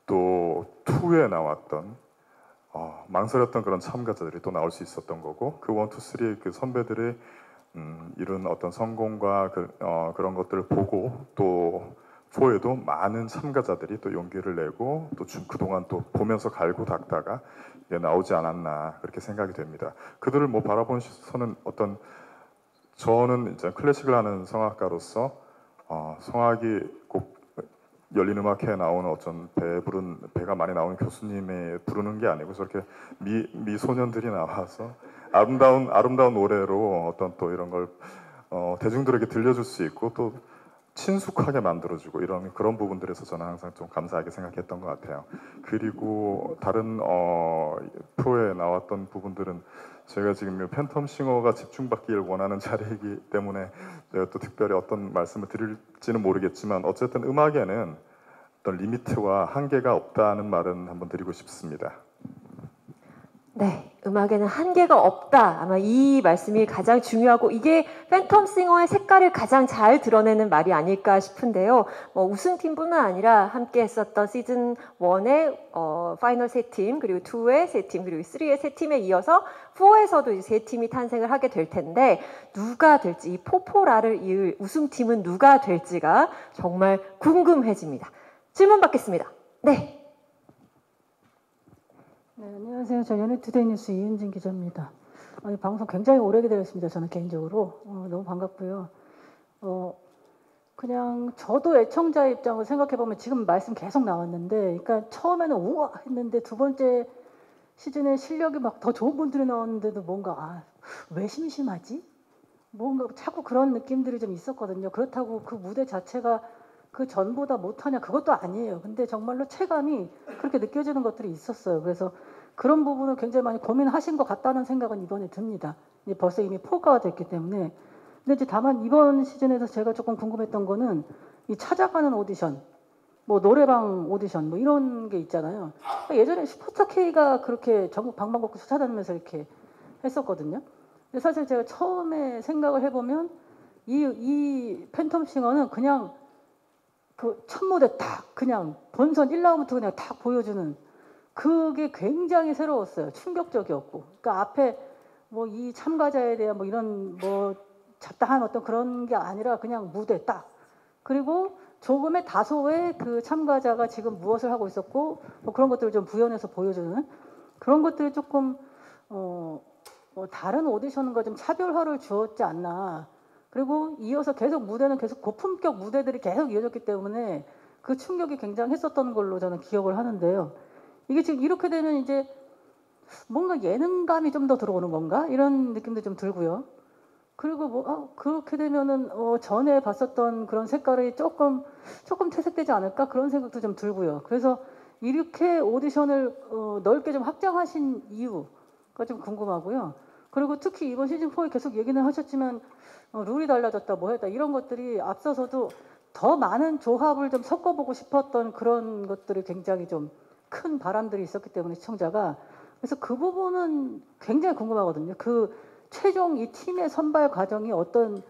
또 2에 나왔던 망설였던 그런 참가자들이 또 나올 수 있었던 거고 그 1, 2, 3 그 선배들의 이룬 어떤 성공과 그런 것들을 보고 또 4에도 많은 참가자들이 또 용기를 내고 또 그동안 또 보면서 갈고 닦다가 이게 나오지 않았나 그렇게 생각이 됩니다. 그들을 뭐 바라보는 시선은 어떤 저는 이제 클래식을 하는 성악가로서 성악이 꼭 열린음악회에 나오는 어떤 배가 많이 나오는 교수님이 부르는 게 아니고 저렇게 미소년들이 나와서 아름다운 노래로 어떤 또 이런 걸 대중들에게 들려줄 수 있고 또 친숙하게 만들어주고 이런 그런 부분들에서 저는 항상 좀 감사하게 생각했던 것 같아요. 그리고 다른 프로에 나왔던 부분들은 제가 지금 팬텀싱어가 집중받기를 원하는 자리이기 때문에 제가 또 특별히 어떤 말씀을 드릴지는 모르겠지만 어쨌든 음악에는 어떤 리미트와 한계가 없다는 말은 한번 드리고 싶습니다. 네, 음악에는 한계가 없다. 아마 이 말씀이 가장 중요하고 이게 팬텀싱어의 색깔을 가장 잘 드러내는 말이 아닐까 싶은데요. 우승팀뿐만 아니라 함께 했었던 시즌 1의 파이널 3팀, 그리고 2의 3팀, 그리고 3의 3팀에 이어서 4에서도 이제 3팀이 탄생을 하게 될 텐데 누가 될지, 이 포포라를 이을 우승팀은 누가 될지가 정말 궁금해집니다. 질문 받겠습니다. 네. 네, 안녕하세요. 저 연예투데이 뉴스 이은진 기자입니다. 방송 굉장히 오래 기다렸습니다. 저는 개인적으로 너무 반갑고요. 그냥 저도 애청자 입장으로 생각해보면 지금 말씀 계속 나왔는데, 그러니까 처음에는 우와 했는데 두 번째 시즌에 실력이 막 더 좋은 분들이 나왔는데도 뭔가 왜 심심하지? 뭔가 자꾸 그런 느낌들이 좀 있었거든요. 그렇다고 그 무대 자체가 그 전보다 못하냐 그것도 아니에요. 근데 정말로 체감이 그렇게 느껴지는 것들이 있었어요. 그래서 그런 부분을 굉장히 많이 고민하신 것 같다는 생각은 이번에 듭니다. 벌써 이미 4가 됐기 때문에. 근데 이제 다만 이번 시즌에서 제가 조금 궁금했던 거는 이 찾아가는 오디션, 뭐 노래방 오디션 뭐 이런 게 있잖아요. 예전에 슈퍼스타 K가 그렇게 전국 방방곡곡 찾아다니면서 이렇게 했었거든요. 근데 사실 제가 처음에 생각을 해보면 이 팬텀싱어는 그냥 그 첫 무대 딱 그냥 본선 1라운드부터 그냥 딱 보여주는 그게 굉장히 새로웠어요. 충격적이었고. 그러니까 앞에 뭐 이 참가자에 대한 뭐 이런 뭐 잡다한 어떤 그런 게 아니라 그냥 무대 딱. 그리고 조금의 다소의 그 참가자가 지금 무엇을 하고 있었고 뭐 그런 것들을 좀 부연해서 보여주는 그런 것들이 조금 다른 오디션과 좀 차별화를 주었지 않나. 그리고 이어서 계속 무대는 계속 고품격 무대들이 계속 이어졌기 때문에 그 충격이 굉장했었던 걸로 저는 기억을 하는데요. 이게 지금 이렇게 되면 이제 뭔가 예능감이 좀 더 들어오는 건가? 이런 느낌도 좀 들고요. 그리고 뭐 그렇게 되면은 전에 봤었던 그런 색깔이 조금 퇴색되지 않을까? 그런 생각도 좀 들고요. 그래서 이렇게 오디션을 넓게 좀 확장하신 이유가 좀 궁금하고요. 그리고 특히 이번 시즌 4에 계속 얘기는 하셨지만 룰이 달라졌다, 뭐 했다 이런 것들이 앞서서도 더 많은 조합을 좀 섞어보고 싶었던 그런 것들이 굉장히 좀 큰 바람들이 있었기 때문에 시청자가 그래서 그 부분은 굉장히 궁금하거든요. 그 최종 이 팀의 선발 과정이 어떤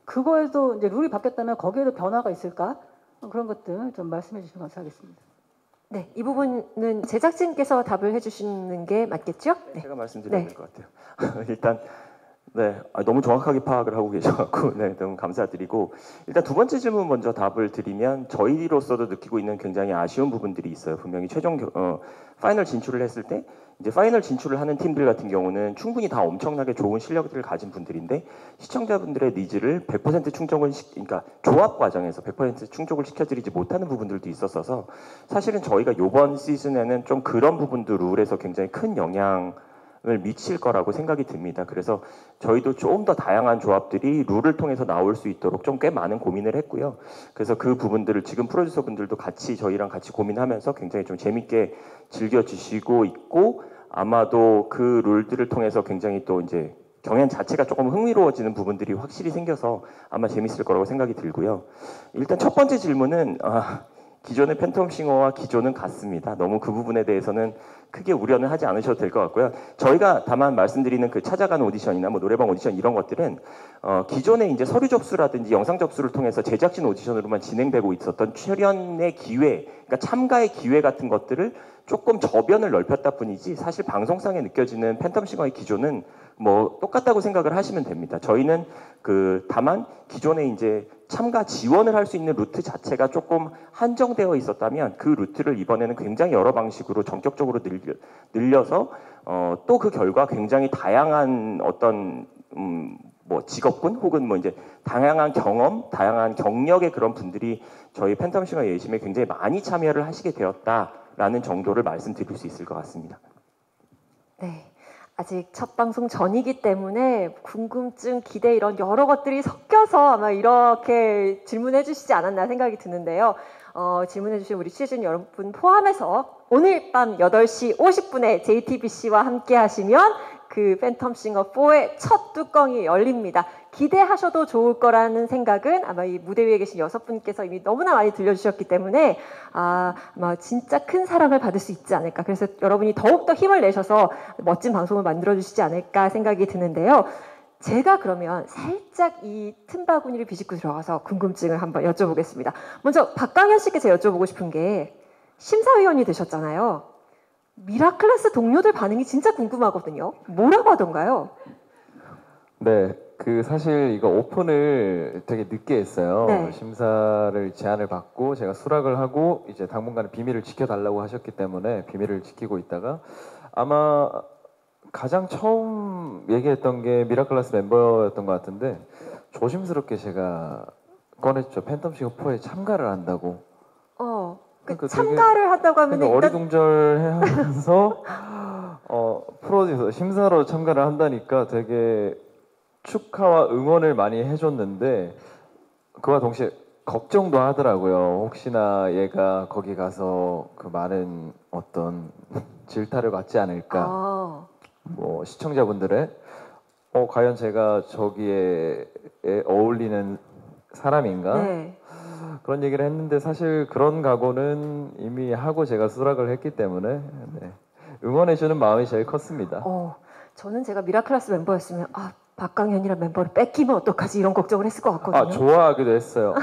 그거에도 이제 룰이 바뀌었다면 거기에도 변화가 있을까? 그런 것들 좀 말씀해 주시면 감사하겠습니다. 네, 이 부분은 제작진께서 답을 해주시는 게 맞겠죠? 네. 제가 말씀드려야 될 것 같아요. 일단 네, 너무 정확하게 파악을 하고 계셔갖고 네, 너무 감사드리고 일단 두 번째 질문 먼저 답을 드리면 저희로서도 느끼고 있는 굉장히 아쉬운 부분들이 있어요. 분명히 최종 파이널 진출을 했을 때 이제 파이널 진출을 하는 팀들 같은 경우는 충분히 다 엄청나게 좋은 실력들을 가진 분들인데 시청자분들의 니즈를 100% 충족을 그러니까 조합 과정에서 100% 충족을 시켜드리지 못하는 부분들도 있었어서 사실은 저희가 이번 시즌에는 좀 그런 부분도 룰에서 굉장히 큰 영향을 미칠 거라고 생각이 듭니다. 그래서 저희도 좀 더 다양한 조합들이 룰을 통해서 나올 수 있도록 좀 꽤 많은 고민을 했고요. 그래서 그 부분들을 지금 프로듀서 분들도 같이 저희랑 같이 고민하면서 굉장히 좀 재밌게 즐겨주시고 있고 아마도 그 룰들을 통해서 굉장히 또 이제 경연 자체가 조금 흥미로워지는 부분들이 확실히 생겨서 아마 재밌을 거라고 생각이 들고요. 일단 첫 번째 질문은 기존의 팬텀싱어와 기존은 같습니다. 너무 그 부분에 대해서는 크게 우려는 하지 않으셔도 될 것 같고요. 저희가 다만 말씀드리는 그 찾아가는 오디션이나 뭐 노래방 오디션 이런 것들은 기존의 이제 서류 접수라든지 영상 접수를 통해서 제작진 오디션으로만 진행되고 있었던 출연의 기회, 그러니까 참가의 기회 같은 것들을 조금 저변을 넓혔다 뿐이지 사실 방송상에 느껴지는 팬텀싱어의 기존은 뭐 똑같다고 생각을 하시면 됩니다. 저희는 다만 기존에 이제 참가 지원을 할 수 있는 루트 자체가 조금 한정되어 있었다면 그 루트를 이번에는 굉장히 여러 방식으로 전격적으로 늘려서 또 그 결과 굉장히 다양한 어떤 뭐 직업군 혹은 뭐 이제 다양한 경험, 다양한 경력의 그런 분들이 저희 팬텀싱어 예심에 굉장히 많이 참여를 하시게 되었다라는 정도를 말씀드릴 수 있을 것 같습니다. 네. 아직 첫 방송 전이기 때문에 궁금증, 기대 이런 여러 것들이 섞여서 아마 이렇게 질문해 주시지 않았나 생각이 드는데요. 질문해 주신 우리 취재진 여러분 포함해서 오늘 밤 8시 50분에 JTBC와 함께 하시면 그 팬텀싱어 4의 첫 뚜껑이 열립니다. 기대하셔도 좋을 거라는 생각은 아마 이 무대 위에 계신 6분께서 이미 너무나 많이 들려주셨기 때문에 아마 진짜 큰 사랑을 받을 수 있지 않을까. 그래서 여러분이 더욱더 힘을 내셔서 멋진 방송을 만들어주시지 않을까 생각이 드는데요. 제가 그러면 살짝 이 틈바구니를 비집고 들어가서 궁금증을 한번 여쭤보겠습니다. 먼저 박강현 씨께 제가 여쭤보고 싶은 게 심사위원이 되셨잖아요. 미라클래스 동료들 반응이 진짜 궁금하거든요. 뭐라고 하던가요? 네, 사실 이거 오픈을 되게 늦게 했어요. 네. 심사를 제안을 받고 제가 수락을 하고 이제 당분간 비밀을 지켜달라고 하셨기 때문에 비밀을 지키고 있다가 아마 가장 처음 얘기했던 게 미라클래스 멤버였던 것 같은데 조심스럽게 제가 꺼냈죠. 팬텀싱어 4에 참가를 한다고. 그러니까 참가를 한다고 하면 일단 어리둥절해하면서 프로듀서 심사로 참가를 한다니까 되게 축하와 응원을 많이 해줬는데 그와 동시에 걱정도 하더라고요. 혹시나 얘가 거기 가서 그 많은 어떤 질타를 받지 않을까. 뭐 시청자분들의 과연 제가 저기에 어울리는 사람인가? 네. 그런 얘기를 했는데 사실 그런 각오는 이미 하고 제가 수락을 했기 때문에 네. 응원해주는 마음이 제일 컸습니다. 저는 제가 미라클래스 멤버였으면 박강현이란 멤버를 뺏기면 어떡하지 이런 걱정을 했을 것 같거든요. 좋아하기도 했어요.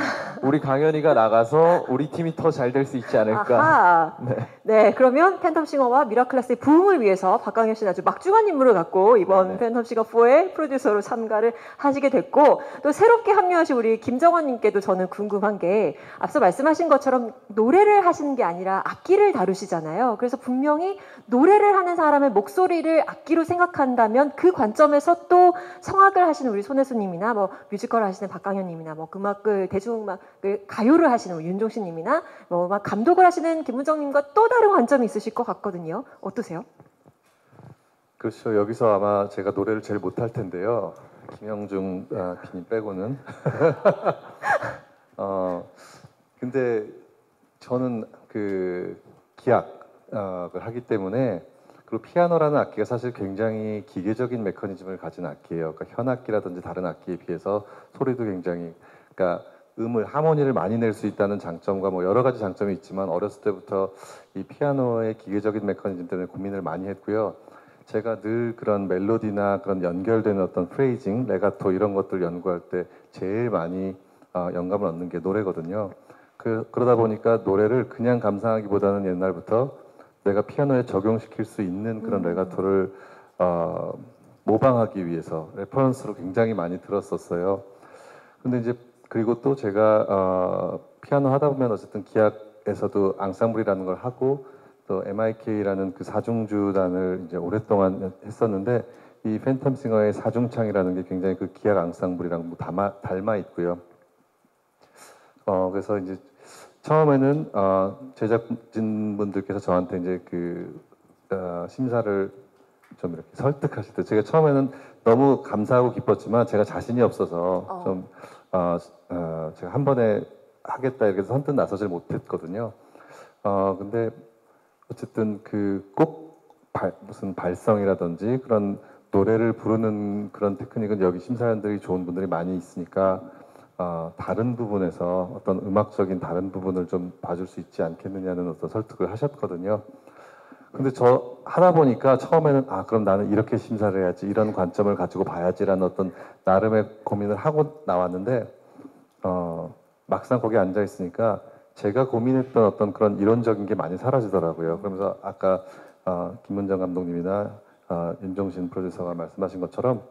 우리 강현이가 나가서 우리 팀이 더 잘 될 수 있지 않을까. 네, 그러면 팬텀싱어와 미라클래스의 부흥을 위해서 박강현 씨는 아주 막중한 임무를 갖고 이번 팬텀싱어 4의 프로듀서로 참가를 하시게 됐고 또 새롭게 합류하신 우리 김정원님께도 저는 궁금한 게 앞서 말씀하신 것처럼 노래를 하시는 게 아니라 악기를 다루시잖아요. 그래서 분명히 노래를 하는 사람의 목소리를 악기로 생각한다면 그 관점에서 또 성악을 하시는 우리 손혜수님이나 뭐 뮤지컬을 하시는 박강현님이나 뭐 음악을 대중음악을 가요를 하시는 윤종신님이나 뭐 막 감독을 하시는 김문정님과 또 다른 관점이 있으실 것 같거든요. 어떠세요? 그렇죠. 여기서 아마 제가 노래를 제일 못할 텐데요. 김영중 PD님 빼고는. 근데 저는 기악을 하기 때문에 그리고 피아노라는 악기가 사실 굉장히 기계적인 메커니즘을 가진 악기예요. 그러니까 현악기라든지 다른 악기에 비해서 소리도 굉장히 음을 하모니를 많이 낼 수 있다는 장점과 뭐 여러 가지 장점이 있지만 어렸을 때부터 이 피아노의 기계적인 메커니즘 때문에 고민을 많이 했고요. 제가 늘 그런 멜로디나 그런 연결되는 어떤 프레이징, 레가토 이런 것들 연구할 때 제일 많이 영감을 얻는 게 노래거든요. 그러다 보니까 노래를 그냥 감상하기보다는 옛날부터 내가 피아노에 적용시킬 수 있는 그런 레가토를 모방하기 위해서 레퍼런스로 굉장히 많이 들었었어요. 근데 이제 그리고 또 제가 피아노 하다 보면 어쨌든 기악에서도 앙상블이라는 걸 하고 또 MIK라는 그 사중주단을 이제 오랫동안 했었는데 이 팬텀싱어의 사중창이라는 게 굉장히 그 기악 앙상블이랑 뭐 닮아 있고요. 그래서 이제 처음에는 제작진분들께서 저한테 이제 그 심사를 좀 이렇게 설득하실 때 제가 처음에는 너무 감사하고 기뻤지만 제가 자신이 없어서 좀 제가 한 번에 하겠다 이렇게 선뜻 나서질 못했거든요. 근데 어쨌든 그 꼭 무슨 발성이라든지 그런 노래를 부르는 그런 테크닉은 여기 심사위원들이 좋은 분들이 많이 있으니까 다른 부분에서 어떤 음악적인 다른 부분을 좀 봐줄 수 있지 않겠느냐는 어떤 설득을 하셨거든요. 근데 저 하다 보니까 처음에는 그럼 나는 이렇게 심사를 해야지 이런 관점을 가지고 봐야지라는 어떤 나름의 고민을 하고 나왔는데 막상 거기 앉아 있으니까 제가 고민했던 어떤 그런 이론적인 게 많이 사라지더라고요. 그러면서 아까 김문정 감독님이나 윤종신 프로듀서가 말씀하신 것처럼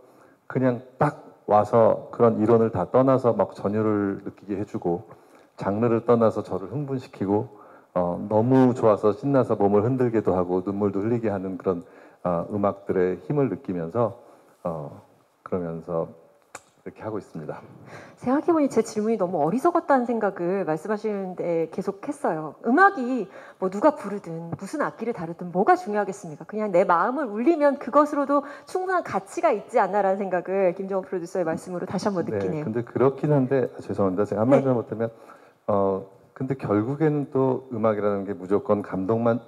그냥 딱 와서 그런 이론을 다 떠나서 막 전율을 느끼게 해주고 장르를 떠나서 저를 흥분시키고 너무 좋아서 신나서 몸을 흔들게도 하고 눈물도 흘리게 하는 그런 음악들의 힘을 느끼면서 그러면서 이렇게 하고 있습니다. 생각해보니 제 질문이 너무 어리석었다는 생각을 말씀하시는데 계속 했어요. 음악이 뭐 누가 부르든 무슨 악기를 다루든 뭐가 중요하겠습니까? 그냥 내 마음을 울리면 그것으로도 충분한 가치가 있지 않나라는 생각을 김정은 프로듀서의 말씀으로 다시 한번 느끼네요. 근데 그렇긴 한데 죄송합니다. 제가 한마디만 못하면 근데 결국에는 또 음악이라는 게 무조건 감동을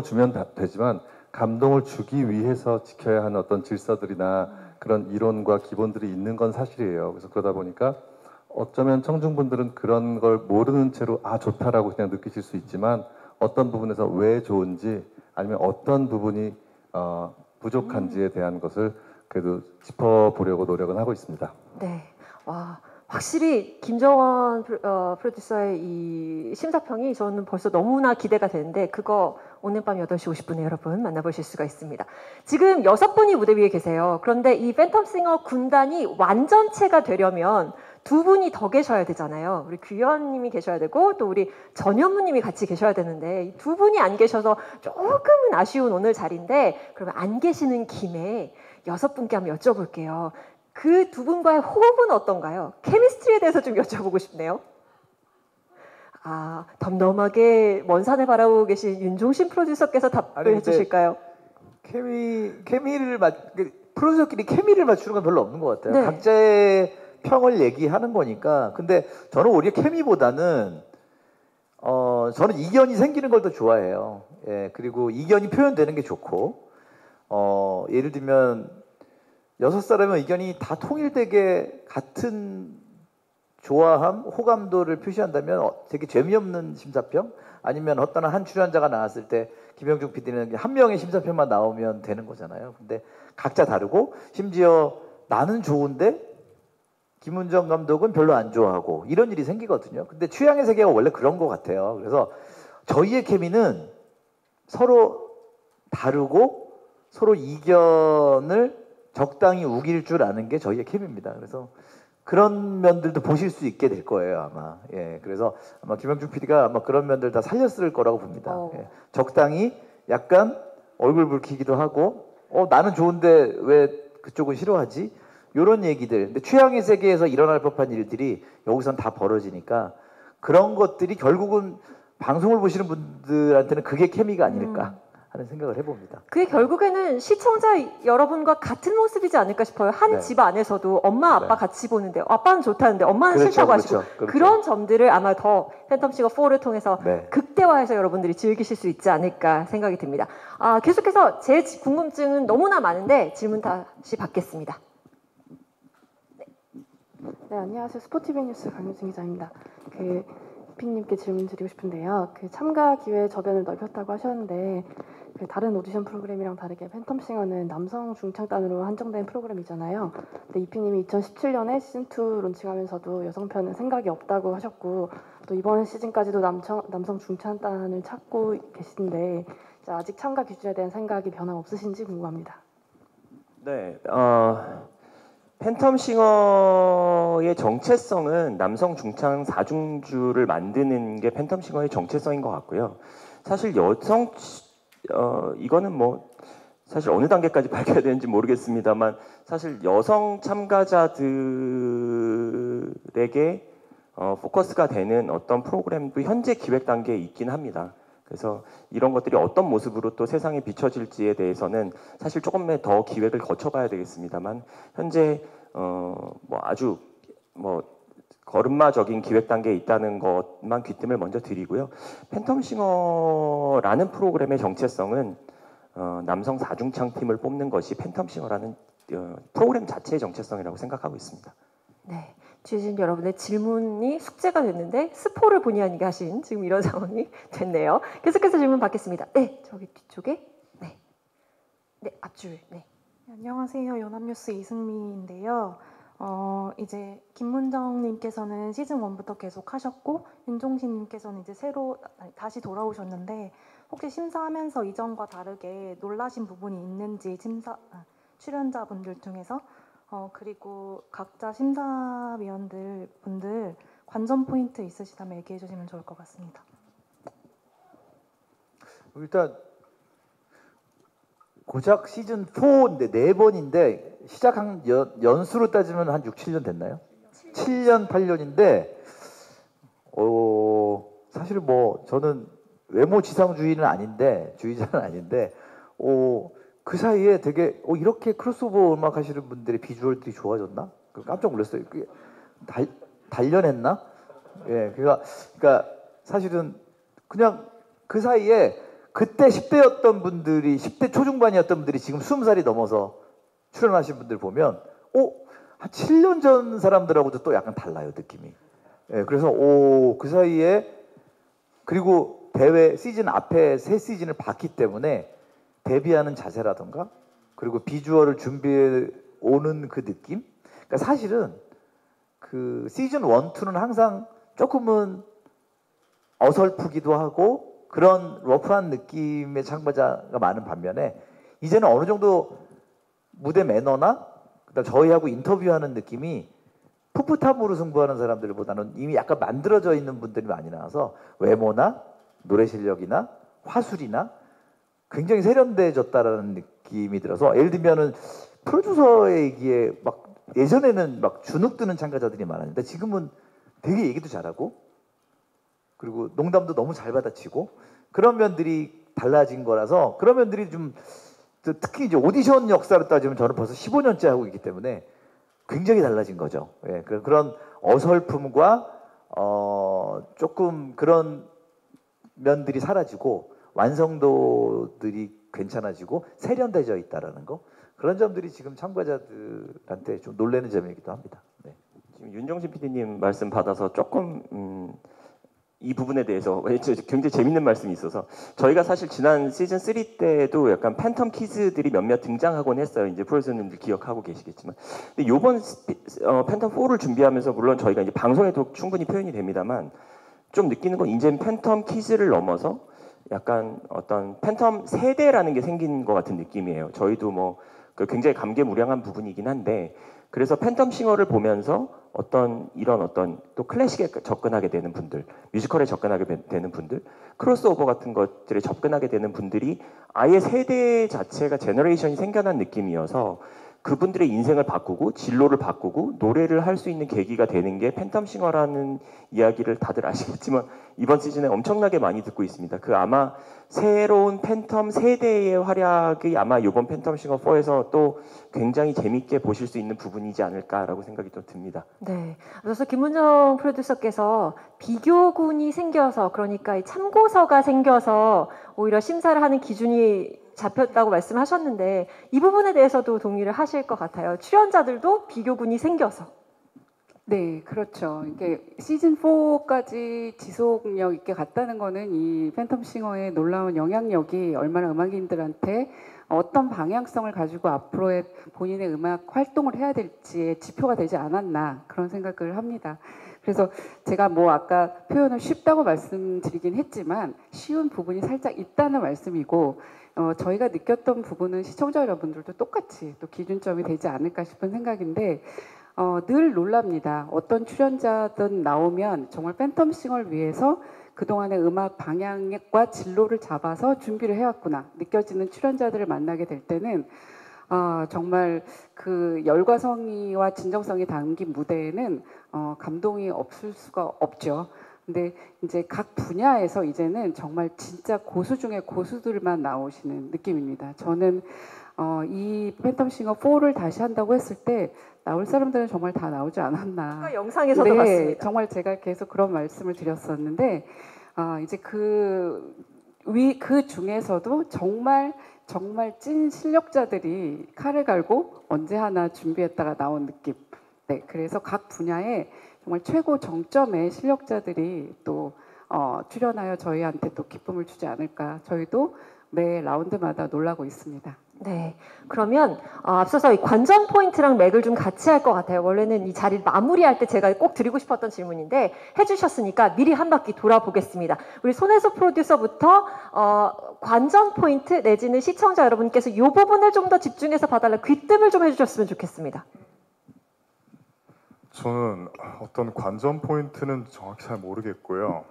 주면 되지만 감동을 주기 위해서 지켜야 하는 어떤 질서들이나 그런 이론과 기본들이 있는 건 사실이에요. 그래서 그러다 보니까 어쩌면 청중분들은 그런 걸 모르는 채로 좋다라고 그냥 느끼실 수 있지만 어떤 부분에서 왜 좋은지 아니면 어떤 부분이 부족한지에 대한 것을 그래도 짚어보려고 노력은 하고 있습니다. 네, 와 확실히 김정원 프로듀서의 이 심사평이 저는 벌써 너무나 기대가 되는데 그거 오늘 밤 8시 50분에 여러분 만나보실 수가 있습니다. 지금 6분이 무대 위에 계세요. 그런데 이 팬텀싱어 군단이 완전체가 되려면 2분이 더 계셔야 되잖아요. 우리 규현님이 계셔야 되고 또 우리 전현무님이 같이 계셔야 되는데 이 2분이 안 계셔서 조금은 아쉬운 오늘 자리인데 그러면 안 계시는 김에 6분께 한번 여쭤볼게요. 그 2분과의 호흡은 어떤가요? 케미스트리에 대해서 좀 여쭤보고 싶네요. 덤덤하게 먼 산을 바라보고 계신 윤종신 프로듀서께서 답변해 주실까요? 프로듀서끼리 케미를 맞추는 건 별로 없는 것 같아요. 네. 각자의 평을 얘기하는 거니까. 근데 저는 오히려 케미보다는 저는 이견이 생기는 걸 더 좋아해요. 예, 그리고 이견이 표현되는 게 좋고 예를 들면 6사람의 의견이 다 통일되게 같은 좋아함, 호감도를 표시한다면 되게 재미없는 심사평? 아니면 어떤 한 출연자가 나왔을 때 김영중 PD는 한 명의 심사평만 나오면 되는 거잖아요. 근데 각자 다르고 심지어 나는 좋은데 김문정 감독은 별로 안 좋아하고 이런 일이 생기거든요. 근데 취향의 세계가 원래 그런 것 같아요. 그래서 저희의 케미는 서로 다르고 서로 이견을 적당히 우길 줄 아는 게 저희의 케미입니다. 그래서 그런 면들도 보실 수 있게 될 거예요, 아마. 예, 그래서 아마 김영중 PD가 아마 그런 면들 다 살렸을 거라고 봅니다. 예, 적당히 약간 얼굴 붉히기도 하고, 나는 좋은데 왜 그쪽은 싫어하지? 이런 얘기들. 근데 취향의 세계에서 일어날 법한 일들이 여기선 다 벌어지니까 그런 것들이 결국은 방송을 보시는 분들한테는 그게 케미가 아닐까 하는 생각을 해봅니다. 그게 결국에는 시청자 여러분과 같은 모습이지 않을까 싶어요. 한 집 안에서도 엄마 아빠 같이 보는데 아빠는 좋다는데 엄마는 싫다고 하시고 그런 점들을 아마 더 팬텀싱어 4를 통해서 극대화해서 여러분들이 즐기실 수 있지 않을까 생각이 듭니다. 계속해서 제 궁금증은 너무나 많은데 질문 다시 받겠습니다. 네, 안녕하세요. 스포티비 뉴스 강유진 기자입니다. 이피님께 질문 드리고 싶은데요. 그 참가 기회 저변을 넓혔다고 하셨는데 그 다른 오디션 프로그램이랑 다르게 팬텀싱어는 남성 중창단으로 한정된 프로그램이잖아요. 근데 이피님이 2017년에 시즌2 론칭하면서도 여성편은 생각이 없다고 하셨고 또 이번 시즌까지도 남성 중창단을 찾고 계신데 아직 참가 기준에 대한 생각이 변화 없으신지 궁금합니다. 네, 팬텀싱어의 정체성은 남성 중창 4중주를 만드는 게 팬텀싱어의 정체성인 것 같고요. 사실 이거는 뭐 사실 어느 단계까지 밝혀야 되는지 모르겠습니다만 사실 여성 참가자들에게 포커스가 되는 어떤 프로그램도 현재 기획 단계에 있긴 합니다. 그래서 이런 것들이 어떤 모습으로 또 세상에 비춰질지에 대해서는 사실 조금 더 기획을 거쳐봐야 되겠습니다만 현재 뭐 아주 뭐 걸음마적인 기획 단계에 있다는 것만 귀뜸을 먼저 드리고요. 팬텀싱어라는 프로그램의 정체성은 남성 4중창 팀을 뽑는 것이 팬텀싱어라는 프로그램 자체의 정체성이라고 생각하고 있습니다. 네. 주신 여러분의 질문이 숙제가 됐는데 스포를 본의 아니게 하신 지금 이런 상황이 됐네요. 계속해서 질문 받겠습니다. 네, 저기 뒤쪽에. 네, 네 앞줄. 네. 안녕하세요. 연합뉴스 이승미인데요. 이제 김문정님께서는 시즌 1부터 계속 하셨고 윤종신님께서는 이제 다시 돌아오셨는데 혹시 심사하면서 이전과 다르게 놀라신 부분이 있는지 출연자분들 중에서 그리고 각자 심사위원들 분들 관전 포인트 있으시다면 얘기해 주시면 좋을 것 같습니다. 일단 고작 시즌 4인데 4번인데 시작한 연수로 따지면 한 6, 7년 됐나요? 7년, 8년인데 사실 뭐 저는 외모 지상주의자는 아닌데 그 사이에 되게 이렇게 크로스오버 음악 하시는 분들의 비주얼들이 좋아졌나? 깜짝 놀랐어요. 단련했나? 예, 그러니까 사실은 그냥 그 사이에 그때 10대였던 분들이 10대 초중반이었던 분들이 지금 20살이 넘어서 출연하신 분들 보면 한 7년 전 사람들하고도 또 약간 달라요, 느낌이. 예, 그래서 그 사이에 그리고 대회 시즌 앞에 새 시즌을 봤기 때문에 데뷔하는 자세라던가 그리고 비주얼을 준비해 오는 그 느낌. 그러니까 사실은 그 시즌 1, 2는 항상 조금은 어설프기도 하고 그런 러프한 느낌의 참가자가 많은 반면에 이제는 어느 정도 무대 매너나 그다음 저희하고 인터뷰하는 느낌이 풋풋함으로 승부하는 사람들보다는 이미 약간 만들어져 있는 분들이 많이 나와서 외모나 노래 실력이나 화술이나 굉장히 세련돼졌다라는 느낌이 들어서 예를 들면은 프로듀서에게 막 예전에는 막 주눅 드는 참가자들이 많았는데 지금은 되게 얘기도 잘하고 그리고 농담도 너무 잘 받아치고 그런 면들이 달라진 거라서 그런 면들이 좀 특히 이제 오디션 역사로 따지면 저는 벌써 15년째 하고 있기 때문에 굉장히 달라진 거죠. 예, 그런 어설픔과 조금 그런 면들이 사라지고 완성도들이 괜찮아지고 세련돼져 있다라는 거 그런 점들이 지금 참가자들한테 좀 놀라는 점이기도 합니다. 네. 지금 윤종신 PD님 말씀 받아서 조금 이 부분에 대해서 굉장히 재밌는 말씀이 있어서 저희가 사실 지난 시즌 3 때도 약간 팬텀 키즈들이 몇몇 등장하곤 했어요. 이제 프로듀서님들 기억하고 계시겠지만 근데 이번 팬텀 4를 준비하면서 물론 저희가 이제 방송에도 충분히 표현이 됩니다만 좀 느끼는 건 이제 팬텀 키즈를 넘어서 약간 어떤 팬텀 세대라는 게 생긴 것 같은 느낌이에요. 저희도 뭐 굉장히 감개무량한 부분이긴 한데 그래서 팬텀싱어를 보면서 이런 또 클래식에 접근하게 되는 분들, 뮤지컬에 접근하게 되는 분들, 크로스오버 같은 것들에 접근하게 되는 분들이 아예 세대 자체가 제너레이션이 생겨난 느낌이어서 그분들의 인생을 바꾸고 진로를 바꾸고 노래를 할 수 있는 계기가 되는 게 팬텀싱어라는 이야기를 다들 아시겠지만 이번 시즌에 엄청나게 많이 듣고 있습니다. 아마 새로운 팬텀 세대의 활약이 아마 이번 팬텀싱어 4에서 또 굉장히 재밌게 보실 수 있는 부분이지 않을까라고 생각이 좀 듭니다. 네. 그래서 김문정 프로듀서께서 비교군이 생겨서 그러니까 이 참고서가 생겨서 오히려 심사를 하는 기준이 잡혔다고 말씀하셨는데 이 부분에 대해서도 동의를 하실 것 같아요. 출연자들도 비교군이 생겨서. 네, 그렇죠. 이게 시즌 4까지 지속력 있게 갔다는 거는 이 팬텀싱어의 놀라운 영향력이 얼마나 음악인들한테 어떤 방향성을 가지고 앞으로의 본인의 음악 활동을 해야 될지의 지표가 되지 않았나 그런 생각을 합니다. 그래서 제가 뭐 아까 표현을 쉽다고 말씀드리긴 했지만 쉬운 부분이 살짝 있다는 말씀이고 저희가 느꼈던 부분은 시청자 여러분들도 똑같이 또 기준점이 되지 않을까 싶은 생각인데 늘 놀랍니다. 어떤 출연자든 나오면 정말 팬텀싱어를 위해서 그동안의 음악 방향과 진로를 잡아서 준비를 해왔구나 느껴지는 출연자들을 만나게 될 때는 정말 그 열과 성의와 진정성이 담긴 무대에는 감동이 없을 수가 없죠. 근데 이제 각 분야에서 이제는 정말 진짜 고수 중에 고수들만 나오시는 느낌입니다. 저는 이 팬텀싱어 4를 다시 한다고 했을 때 나올 사람들은 정말 다 나오지 않았나. 영상에서도 네, 봤습니다. 정말 제가 계속 그런 말씀을 드렸었는데 이제 그 중에서도 정말 찐 실력자들이 칼을 갈고 언제 하나 준비했다가 나온 느낌. 네, 그래서 각 분야에 정말 최고 정점의 실력자들이 또 출연하여 저희한테 또 기쁨을 주지 않을까. 저희도 매 라운드마다 놀라고 있습니다. 네, 그러면 앞서서 이 관전 포인트랑 맥을 좀 같이 할 것 같아요. 원래는 이 자리를 마무리할 때 제가 꼭 드리고 싶었던 질문인데 해주셨으니까 미리 한 바퀴 돌아보겠습니다. 우리 손혜수 프로듀서부터 관전 포인트 내지는 시청자 여러분께서 이 부분을 좀 더 집중해서 봐달라 귀뜸을 좀 해주셨으면 좋겠습니다. 저는 어떤 관전 포인트는 정확히 잘 모르겠고요.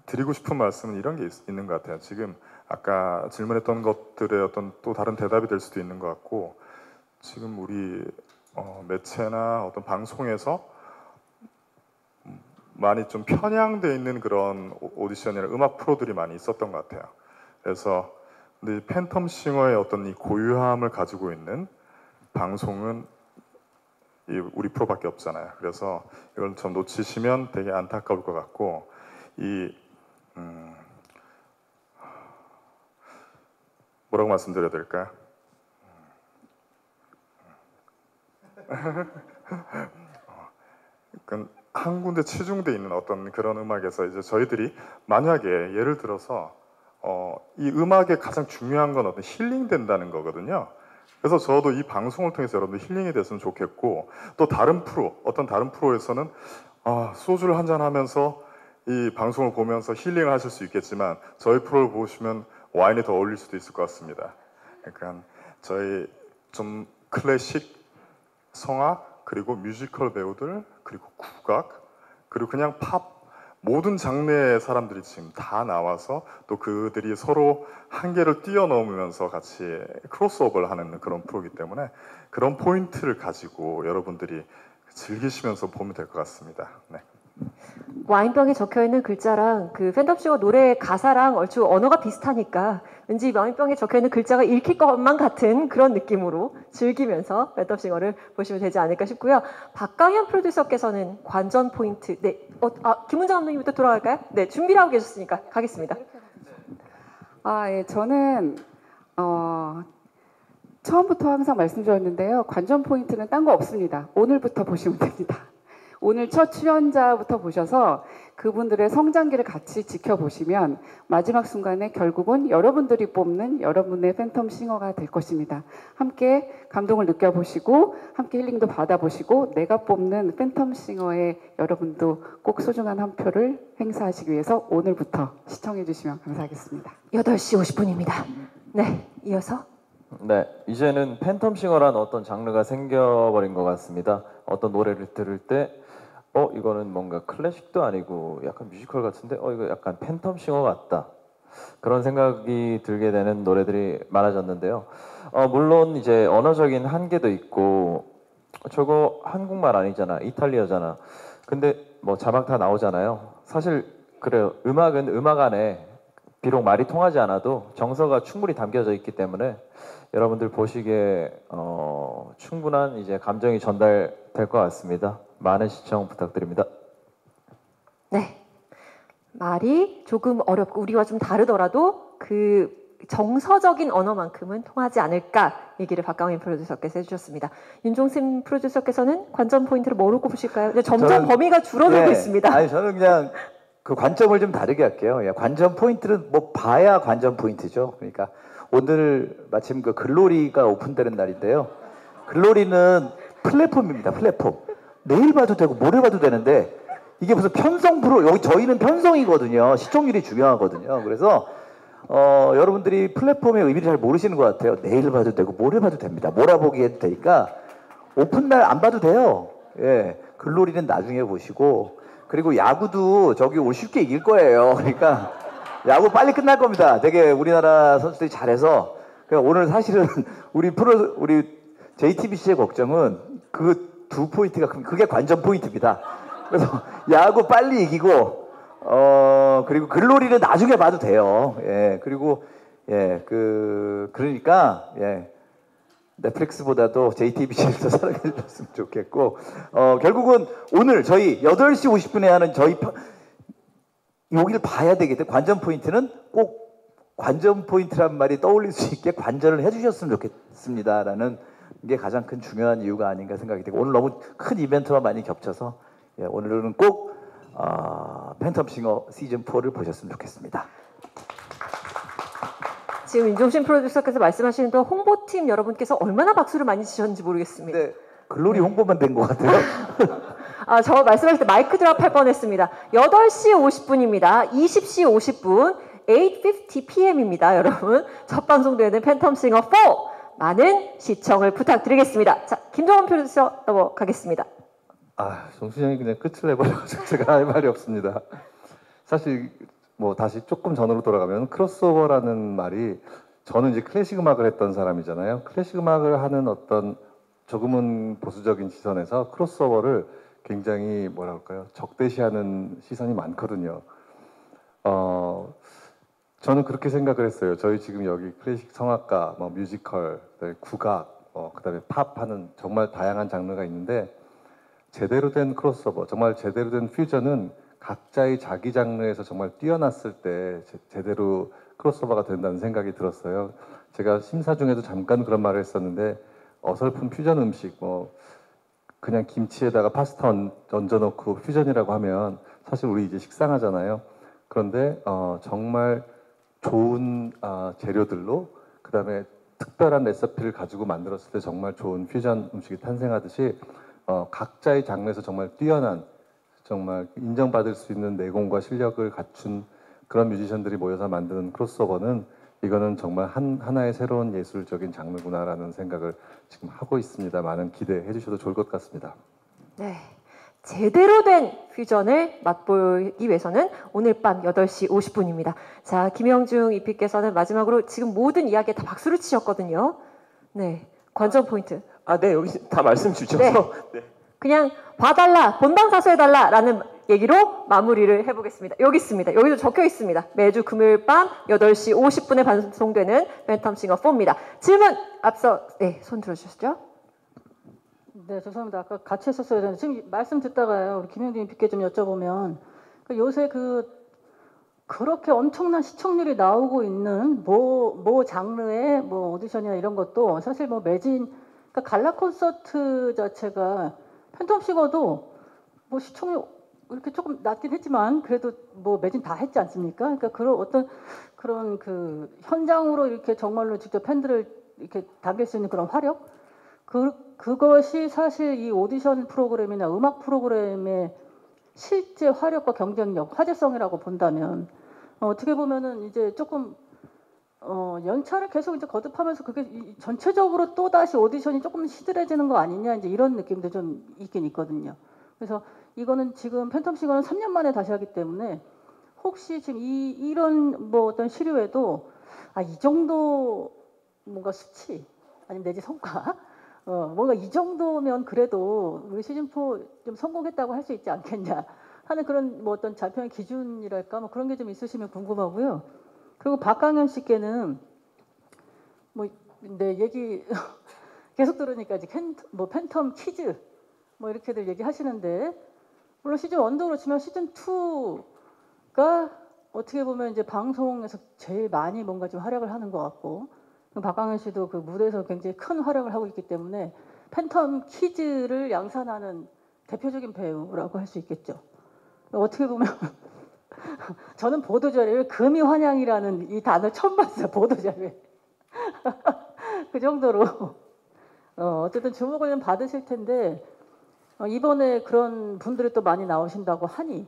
드리고 싶은 말씀은 이런 게 있는 것 같아요. 지금 아까 질문했던 것들의 어떤 또 다른 대답이 될 수도 있는 것 같고 지금 우리 매체나 어떤 방송에서 많이 좀 편향돼 있는 그런 오디션이나 음악 프로들이 많이 있었던 것 같아요. 그래서 근데 팬텀싱어의 어떤 이 고유함을 가지고 있는 방송은 우리 프로밖에 없잖아요. 그래서 이걸 좀 놓치시면 되게 안타까울 것 같고 뭐라고 말씀드려야 될까요? 한 군데 치중돼 있는 어떤 그런 음악에서 이제 저희들이 만약에 예를 들어서 이 음악의 가장 중요한 건 어떤 힐링 된다는 거거든요. 그래서 저도 이 방송을 통해서 여러분들 힐링이 됐으면 좋겠고 또 다른 프로에서는 소주를 한잔 하면서 이 방송을 보면서 힐링을 하실 수 있겠지만 저희 프로를 보시면 와인이 더 어울릴 수도 있을 것 같습니다. 그러니까 저희 좀 클래식, 성악, 그리고 뮤지컬 배우들, 그리고 국악, 그리고 그냥 팝 모든 장르의 사람들이 지금 다 나와서 또 그들이 서로 한계를 뛰어넘으면서 같이 크로스오버를 하는 그런 프로이기 때문에 그런 포인트를 가지고 여러분들이 즐기시면서 보면 될 것 같습니다. 네. 와인병에 적혀있는 글자랑 그 팬텀싱어 노래 가사랑 얼추 언어가 비슷하니까 왠지 와인병에 적혀있는 글자가 읽힐 것만 같은 그런 느낌으로 즐기면서 팬텀싱어를 보시면 되지 않을까 싶고요. 박강현 프로듀서께서는 관전 포인트, 네, 김은정 감독님부터 돌아갈까요? 네, 준비를 하고 계셨으니까 가겠습니다. 예, 저는 처음부터 항상 말씀드렸는데요. 관전 포인트는 딴 거 없습니다. 오늘부터 보시면 됩니다. 오늘 첫 출연자부터 보셔서 그분들의 성장기를 같이 지켜보시면 마지막 순간에 결국은 여러분들이 뽑는 여러분의 팬텀싱어가 될 것입니다. 함께 감동을 느껴보시고 함께 힐링도 받아보시고 내가 뽑는 팬텀싱어의 여러분도 꼭 소중한 한 표를 행사하시기 위해서 오늘부터 시청해 주시면 감사하겠습니다. 8시 50분입니다. 네, 이어서 네, 이제는 팬텀싱어란 어떤 장르가 생겨버린 것 같습니다. 어떤 노래를 들을 때 이거는 뭔가 클래식도 아니고 약간 뮤지컬 같은데 이거 약간 팬텀싱어 같다. 그런 생각이 들게 되는 노래들이 많아졌는데요. 물론 이제 언어적인 한계도 있고 저거 한국말 아니잖아, 이탈리아잖아. 근데 뭐 자막 다 나오잖아요. 사실 그래요. 음악은 음악 안에 비록 말이 통하지 않아도 정서가 충분히 담겨져 있기 때문에 여러분들 보시기에 충분한 이제 감정이 전달될 것 같습니다. 많은 시청 부탁드립니다. 네, 말이 조금 어렵고 우리와 좀 다르더라도 그 정서적인 언어만큼은 통하지 않을까 얘기를 박강민 프로듀서께서 해주셨습니다. 윤종신 프로듀서께서는 관전 포인트를 뭐로 꼽으실까요? 이제 점점 저는, 범위가 줄어들고 예, 있습니다. 아니 저는 그냥 그 관점을 좀 다르게 할게요. 예, 관전 포인트는 뭐 봐야 관전 포인트죠. 그러니까 오늘 마침 그 글로리가 오픈되는 날인데요. 글로리는 플랫폼입니다. 플랫폼. 내일 봐도 되고 모레 봐도 되는데 이게 무슨 편성 프로, 여기 저희는 편성이거든요. 시청률이 중요하거든요. 그래서 여러분들이 플랫폼의 의미를 잘 모르시는 것 같아요. 내일 봐도 되고 모레 봐도 됩니다. 몰아보기 해도 되니까 오픈날 안 봐도 돼요. 예, 글로리는 나중에 보시고, 그리고 야구도 저기 올 쉽게 이길 거예요. 그러니까 야구 빨리 끝날 겁니다. 되게 우리나라 선수들이 잘해서. 그러니까 오늘 사실은 우리 JTBC의 걱정은 그 두 포인트가 그게 관전 포인트입니다. 그래서 야구 빨리 이기고 그리고 글로리는 나중에 봐도 돼요. 예, 그리고 예, 그러니까 예, 넷플릭스보다도 JTBC를 더 사랑해 주셨으면 좋겠고, 결국은 오늘 저희 8시 50분에 하는 여기를 봐야 되겠다. 관전 포인트는 꼭 관전 포인트란 말이 떠올릴 수 있게 관전을 해주셨으면 좋겠습니다라는 게 가장 큰 중요한 이유가 아닌가 생각이 되고, 오늘 너무 큰 이벤트와 많이 겹쳐서 예, 오늘은 꼭 팬텀싱어 시즌 4를 보셨으면 좋겠습니다. 지금 윤종신 프로듀서께서 말씀하시는 동안 홍보팀 여러분께서 얼마나 박수를 많이 치셨는지 모르겠습니다. 네, 글로리 홍보만 된 것 같아요. 저 말씀하실 때 마이크 드랍 할 뻔했습니다. 8시 50분입니다. 20시 50분, 8:50 p.m.입니다. 여러분, 첫 방송되는 팬텀싱어 4 많은 시청을 부탁드리겠습니다. 자, 김정원 프로듀서 넘어가겠습니다. 정순이 형이 그냥 끝을 내버려가지고 제가 할 말이 없습니다. 사실 뭐 다시 조금 전으로 돌아가면 크로스오버라는 말이, 저는 이제 클래식 음악을 했던 사람이잖아요. 클래식 음악을 하는 어떤 조금은 보수적인 시선에서 크로스오버를 굉장히 뭐라 할까요? 적대시하는 시선이 많거든요. 저는 그렇게 생각을 했어요. 저희 지금 여기 클래식 성악가, 뭐 뮤지컬, 국악, 그다음에 팝 하는 정말 다양한 장르가 있는데, 제대로 된 크로스오버, 정말 제대로 된 퓨전은 각자의 자기 장르에서 정말 뛰어났을 때 제대로 크로스오버가 된다는 생각이 들었어요. 제가 심사 중에도 잠깐 그런 말을 했었는데, 어설픈 퓨전 음식, 뭐 그냥 김치에다가 파스타 얹어놓고 퓨전이라고 하면 사실 우리 이제 식상하잖아요. 그런데 정말 좋은 재료들로, 그 다음에 특별한 레시피를 가지고 만들었을 때 정말 좋은 퓨전 음식이 탄생하듯이 각자의 장르에서 정말 뛰어난, 정말 인정받을 수 있는 내공과 실력을 갖춘 그런 뮤지션들이 모여서 만드는 크로스오버는, 이거는 정말 하나의 새로운 예술적인 장르구나라는 생각을 지금 하고 있습니다. 많은 기대해 주셔도 좋을 것 같습니다. 네, 제대로 된 퓨전을 맛보기 위해서는 오늘 밤 8시 50분입니다. 자, 김영중 EP께서는 마지막으로 지금 모든 이야기에 다 박수를 치셨거든요. 네, 관전 포인트. 네, 여기 다 말씀 주셔서. 네. 네. 그냥 봐달라, 본방사수해달라라는 얘기로 마무리를 해보겠습니다. 여기 있습니다. 여기도 적혀 있습니다. 매주 금요일 밤 8시 50분에 방송되는 팬텀싱어 4입니다. 질문 앞서 손 들어주시죠. 네, 죄송합니다. 아까 같이 했었어야 되는데 지금 말씀 듣다가요, 우리 김영진 PK 좀 여쭤보면, 요새 그렇게 엄청난 시청률이 나오고 있는 뭐 장르의 뭐 오디션이나 이런 것도 사실 뭐 매진, 그러니까 갈라 콘서트 자체가 팬텀싱어도 뭐 시청률 이렇게 조금 낮긴 했지만 그래도 뭐 매진 다 했지 않습니까? 그러니까 그런 그 현장으로 이렇게 정말로 직접 팬들을 이렇게 당길 수 있는 그런 화력, 그것이 사실 이 오디션 프로그램이나 음악 프로그램의 실제 화력과 경쟁력, 화제성이라고 본다면 어떻게 보면은 이제 조금 연차를 계속 이제 거듭하면서 그게 전체적으로 또 다시 오디션이 조금 시들해지는 거 아니냐, 이제 이런 느낌도 좀 있긴 있거든요. 그래서 이거는 지금 팬텀싱어는 3년 만에 다시 하기 때문에 혹시 지금 이런 뭐 어떤 시류에도 이 정도 뭔가 수치 아니면 내지 성과 뭔가 이 정도면 그래도 우리 시즌4 좀 성공했다고 할 수 있지 않겠냐 하는 그런 뭐 어떤 자평의 기준이랄까 뭐 그런 게 좀 있으시면 궁금하고요. 그리고 박강현 씨께는 뭐 내 얘기 계속 들으니까 이제 뭐 팬텀 키즈 뭐 이렇게들 얘기하시는데, 물론 시즌 1도 그렇지만 시즌 2가 어떻게 보면 이제 방송에서 제일 많이 뭔가 좀 활약을 하는 것 같고, 박광현 씨도 그 무대에서 굉장히 큰 활약을 하고 있기 때문에 팬텀 키즈를 양산하는 대표적인 배우라고 할 수 있겠죠. 어떻게 보면 저는 보도자료에 금이 환영이라는 이 단어 처음 봤어요. 보도자료에. 그 정도로 어쨌든 주목을 받으실 텐데 이번에 그런 분들이 또 많이 나오신다고 하니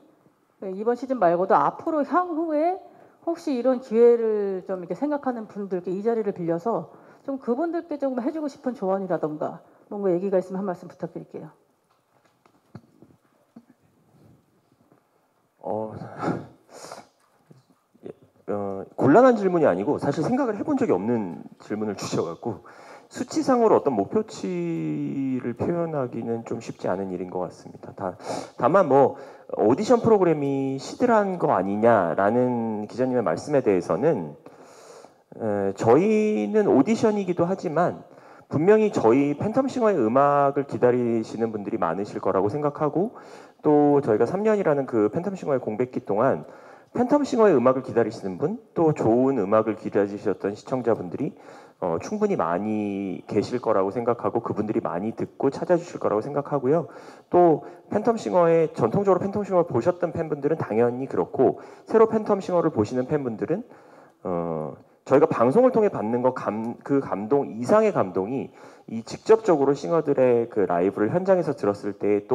이번 시즌 말고도 앞으로 향후에 혹시 이런 기회를 좀 이렇게 생각하는 분들께 이 자리를 빌려서 좀 그분들께 조금 해주고 싶은 조언이라던가 뭔가 얘기가 있으면 한 말씀 부탁드릴게요. 곤란한 질문이 아니고 사실 생각을 해본 적이 없는 질문을 주셔갖고 수치상으로 어떤 목표치를 표현하기는 좀 쉽지 않은 일인 것 같습니다. 다만 뭐 오디션 프로그램이 시들한 거 아니냐라는 기자님의 말씀에 대해서는 저희는 오디션이기도 하지만 분명히 저희 팬텀싱어의 음악을 기다리시는 분들이 많으실 거라고 생각하고 또 저희가 3년이라는 그 팬텀싱어의 공백기 동안 팬텀싱어의 음악을 기다리시는 분, 또 좋은 음악을 기다리셨던 시청자분들이 충분히 많이 계실 거라고 생각하고 그분들이 많이 듣고 찾아주실 거라고 생각하고요. 또 팬텀싱어의 전통적으로 팬텀싱어를 보셨던 팬분들은 당연히 그렇고 새로 팬텀싱어를 보시는 팬분들은 저희가 방송을 통해 받는 그 감동 이상의 감동이 이 직접적으로 싱어들의 그 라이브를 현장에서 들었을 때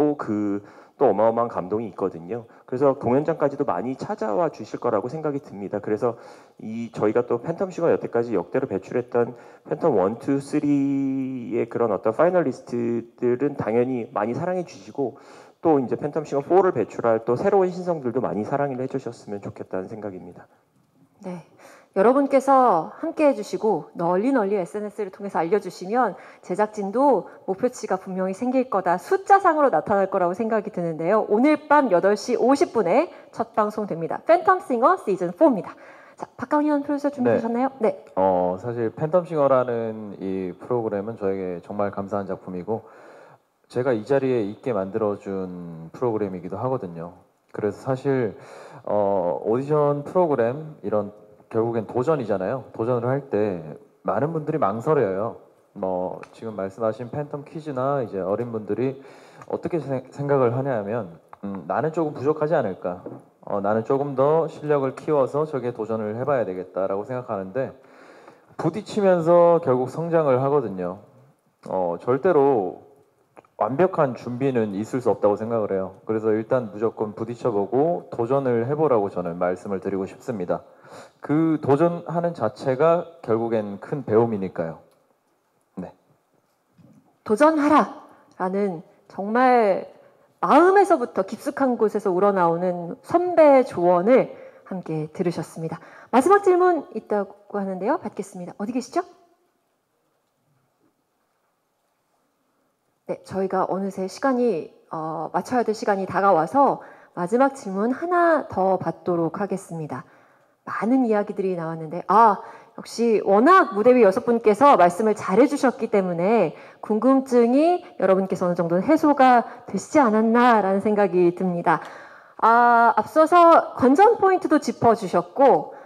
또 어마어마한 감동이 있거든요. 그래서 공연장까지도 많이 찾아와 주실 거라고 생각이 듭니다. 그래서 저희가 또 팬텀싱어 여태까지 역대로 배출했던 팬텀 1, 2, 3의 그런 어떤 파이널리스트들은 당연히 많이 사랑해 주시고 또 이제 팬텀싱어 4를 배출할 또 새로운 신성들도 많이 사랑을 해주셨으면 좋겠다는 생각입니다. 네. 여러분께서 함께 해주시고 널리 SNS를 통해서 알려주시면 제작진도 목표치가 분명히 생길 거다. 숫자상으로 나타날 거라고 생각이 드는데요. 오늘 밤 8시 50분에 첫 방송됩니다. 팬텀싱어 시즌 4입니다. 자, 박강현 프로듀서 준비되셨나요? 네. 사실 팬텀싱어라는 이 프로그램은 저에게 정말 감사한 작품이고 제가 이 자리에 있게 만들어준 프로그램이기도 하거든요. 그래서 사실 오디션 프로그램 이런 결국엔 도전이잖아요. 도전을 할 때 많은 분들이 망설여요. 뭐 지금 말씀하신 팬텀 퀴즈나 이제 어린 분들이 어떻게 생각을 하냐면 나는 조금 부족하지 않을까. 나는 조금 더 실력을 키워서 저기에 도전을 해봐야 되겠다라고 생각하는데 부딪히면서 결국 성장을 하거든요. 절대로 완벽한 준비는 있을 수 없다고 생각을 해요. 그래서 일단 무조건 부딪혀보고 도전을 해보라고 저는 말씀을 드리고 싶습니다. 그 도전하는 자체가 결국엔 큰 배움이니까요. 네. 도전하라라는 정말 마음에서부터 깊숙한 곳에서 우러나오는 선배의 조언을 함께 들으셨습니다. 마지막 질문 있다고 하는데요. 받겠습니다. 어디 계시죠? 네, 저희가 어느새 시간이 맞춰야 될 시간이 다가와서 마지막 질문 하나 더 받도록 하겠습니다. 많은 이야기들이 나왔는데 역시 워낙 무대 위 6분께서 말씀을 잘해주셨기 때문에 궁금증이 여러분께서 어느 정도는 해소가 되시지 않았나라는 생각이 듭니다. 앞서서 관전 포인트도 짚어주셨고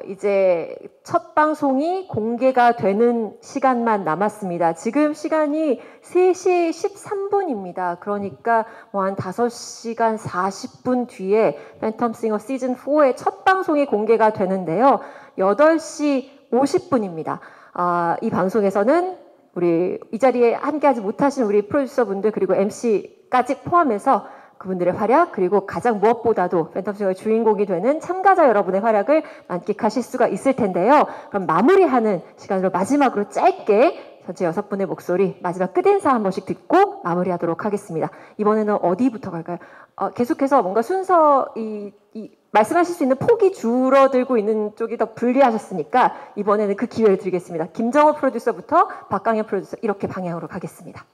이제 첫 방송이 공개가 되는 시간만 남았습니다. 지금 시간이 3시 13분입니다. 그러니까 뭐 한 5시간 40분 뒤에 팬텀싱어 시즌 4의 첫 방송이 공개가 되는데요. 8시 50분입니다. 이 방송에서는 우리 이 자리에 함께하지 못하신 우리 프로듀서분들 그리고 MC까지 포함해서 그분들의 활약 그리고 가장 무엇보다도 팬텀싱어의 주인공이 되는 참가자 여러분의 활약을 만끽하실 수가 있을 텐데요. 그럼 마무리하는 시간으로 마지막으로 짧게 전체 6분의 목소리 마지막 끝인사 한 번씩 듣고 마무리하도록 하겠습니다. 이번에는 어디부터 갈까요? 계속해서 뭔가 순서 말씀하실 수 있는 폭이 줄어들고 있는 쪽이 더 불리하셨으니까 이번에는 그 기회를 드리겠습니다. 김정호 프로듀서부터 박강현 프로듀서 이렇게 방향으로 가겠습니다.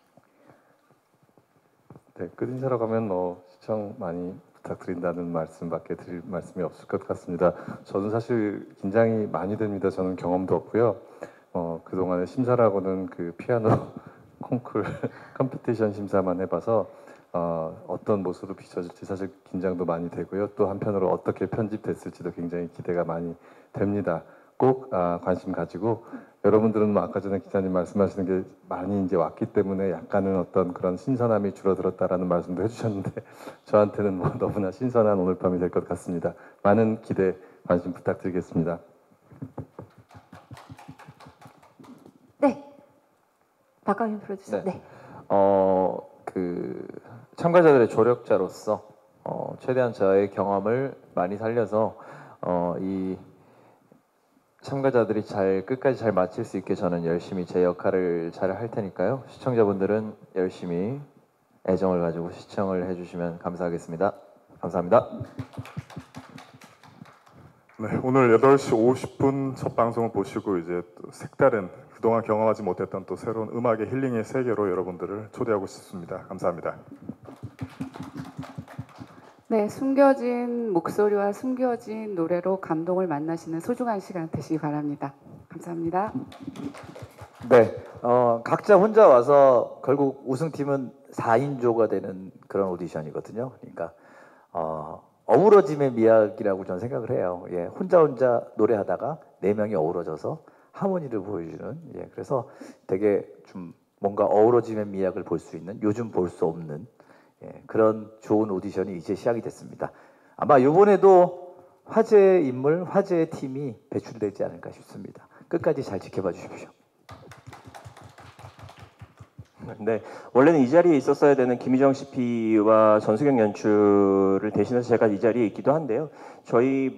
네, 끝인사로 가면 시청 많이 부탁드린다는 말씀밖에 드릴 말씀이 없을 것 같습니다. 저는 사실 긴장이 많이 됩니다. 저는 경험도 없고요. 그동안에 심사라고는 그 피아노 콩쿨 컴피티션 심사만 해봐서 어떤 모습으로 비춰질지 사실 긴장도 많이 되고요. 또 한편으로 어떻게 편집됐을지도 굉장히 기대가 많이 됩니다. 꼭 관심 가지고 여러분들은 아까 전에 기자님 말씀하시는 게 많이 이제 왔기 때문에 약간은 어떤 그런 신선함이 줄어들었다라는 말씀도 해주셨는데 저한테는 뭐 너무나 신선한 오늘 밤이 될 것 같습니다. 많은 기대 관심 부탁드리겠습니다. 네, 박광현 프로듀서. 네. 그 참가자들의 조력자로서 최대한 저의 경험을 많이 살려서 이 참가자들이 끝까지 잘 마칠 수 있게 저는 열심히 제 역할을 잘 할 테니까요. 시청자분들은 열심히 애정을 가지고 시청을 해주시면 감사하겠습니다. 감사합니다. 네, 오늘 8시 50분 첫 방송을 보시고 이제 또 색다른 그동안 경험하지 못했던 또 새로운 음악의 힐링의 세계로 여러분들을 초대하고 싶습니다. 감사합니다. 네, 숨겨진 목소리와 숨겨진 노래로 감동을 만나시는 소중한 시간 되시기 바랍니다. 감사합니다. 네, 각자 혼자 와서 결국 우승팀은 4인조가 되는 그런 오디션이거든요. 그러니까 어우러짐의 미학이라고 저는 생각을 해요. 예, 혼자 노래하다가 4명이 어우러져서 하모니를 보여주는. 예, 그래서 되게 좀 뭔가 어우러짐의 미학을 볼 수 있는, 요즘 볼 수 없는 그런 좋은 오디션이 이제 시작이 됐습니다. 아마 이번에도 화제의 인물, 화제의 팀이 배출되지 않을까 싶습니다. 끝까지 잘 지켜봐 주십시오. 네, 원래는 이 자리에 있었어야 되는 김희정 CP와 전수경 연출을 대신해서 제가 이 자리에 있기도 한데요. 저희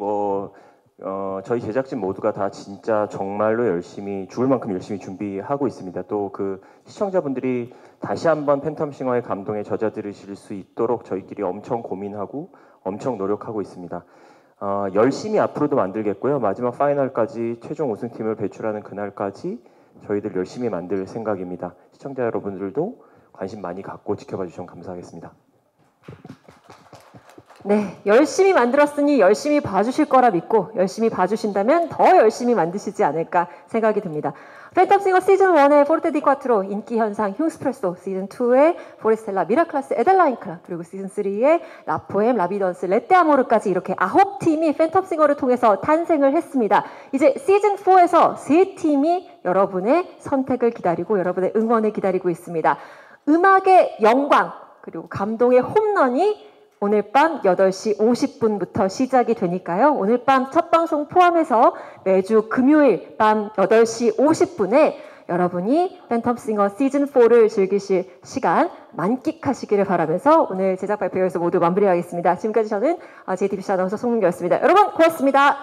제작진 모두가 다 진짜 정말로 열심히 죽을 만큼 열심히 준비하고 있습니다. 또 그 시청자분들이 다시 한번 팬텀싱어의 감동에 젖어들으실 수 있도록 저희끼리 엄청 고민하고 엄청 노력하고 있습니다. 열심히 앞으로도 만들겠고요. 마지막 파이널까지 최종 우승팀을 배출하는 그날까지 저희들 열심히 만들 생각입니다. 시청자 여러분들도 관심 많이 갖고 지켜봐 주시면 감사하겠습니다. 네, 열심히 만들었으니 열심히 봐주실 거라 믿고 열심히 봐주신다면 더 열심히 만드시지 않을까 생각이 듭니다. 팬텀싱어 시즌1의 포르테 디 꽈트로 인기 현상 흉스프레소, 시즌2의 포레스텔라 미라클라스 에델라인 클라, 그리고 시즌3의 라포엠 라비던스 레떼 아모르까지 이렇게 9팀이 팬텀싱어를 통해서 탄생을 했습니다. 이제 시즌4에서 3팀이 여러분의 선택을 기다리고 여러분의 응원을 기다리고 있습니다. 음악의 영광 그리고 감동의 홈런이 오늘 밤 8시 50분부터 시작이 되니까요. 오늘 밤 첫 방송 포함해서 매주 금요일 밤 8시 50분에 여러분이 팬텀싱어 시즌4를 즐기실 시간 만끽하시기를 바라면서 오늘 제작 발표 여기서 모두 마무리하겠습니다. 지금까지 저는 JTBC 아나운서 송민규였습니다. 여러분 고맙습니다.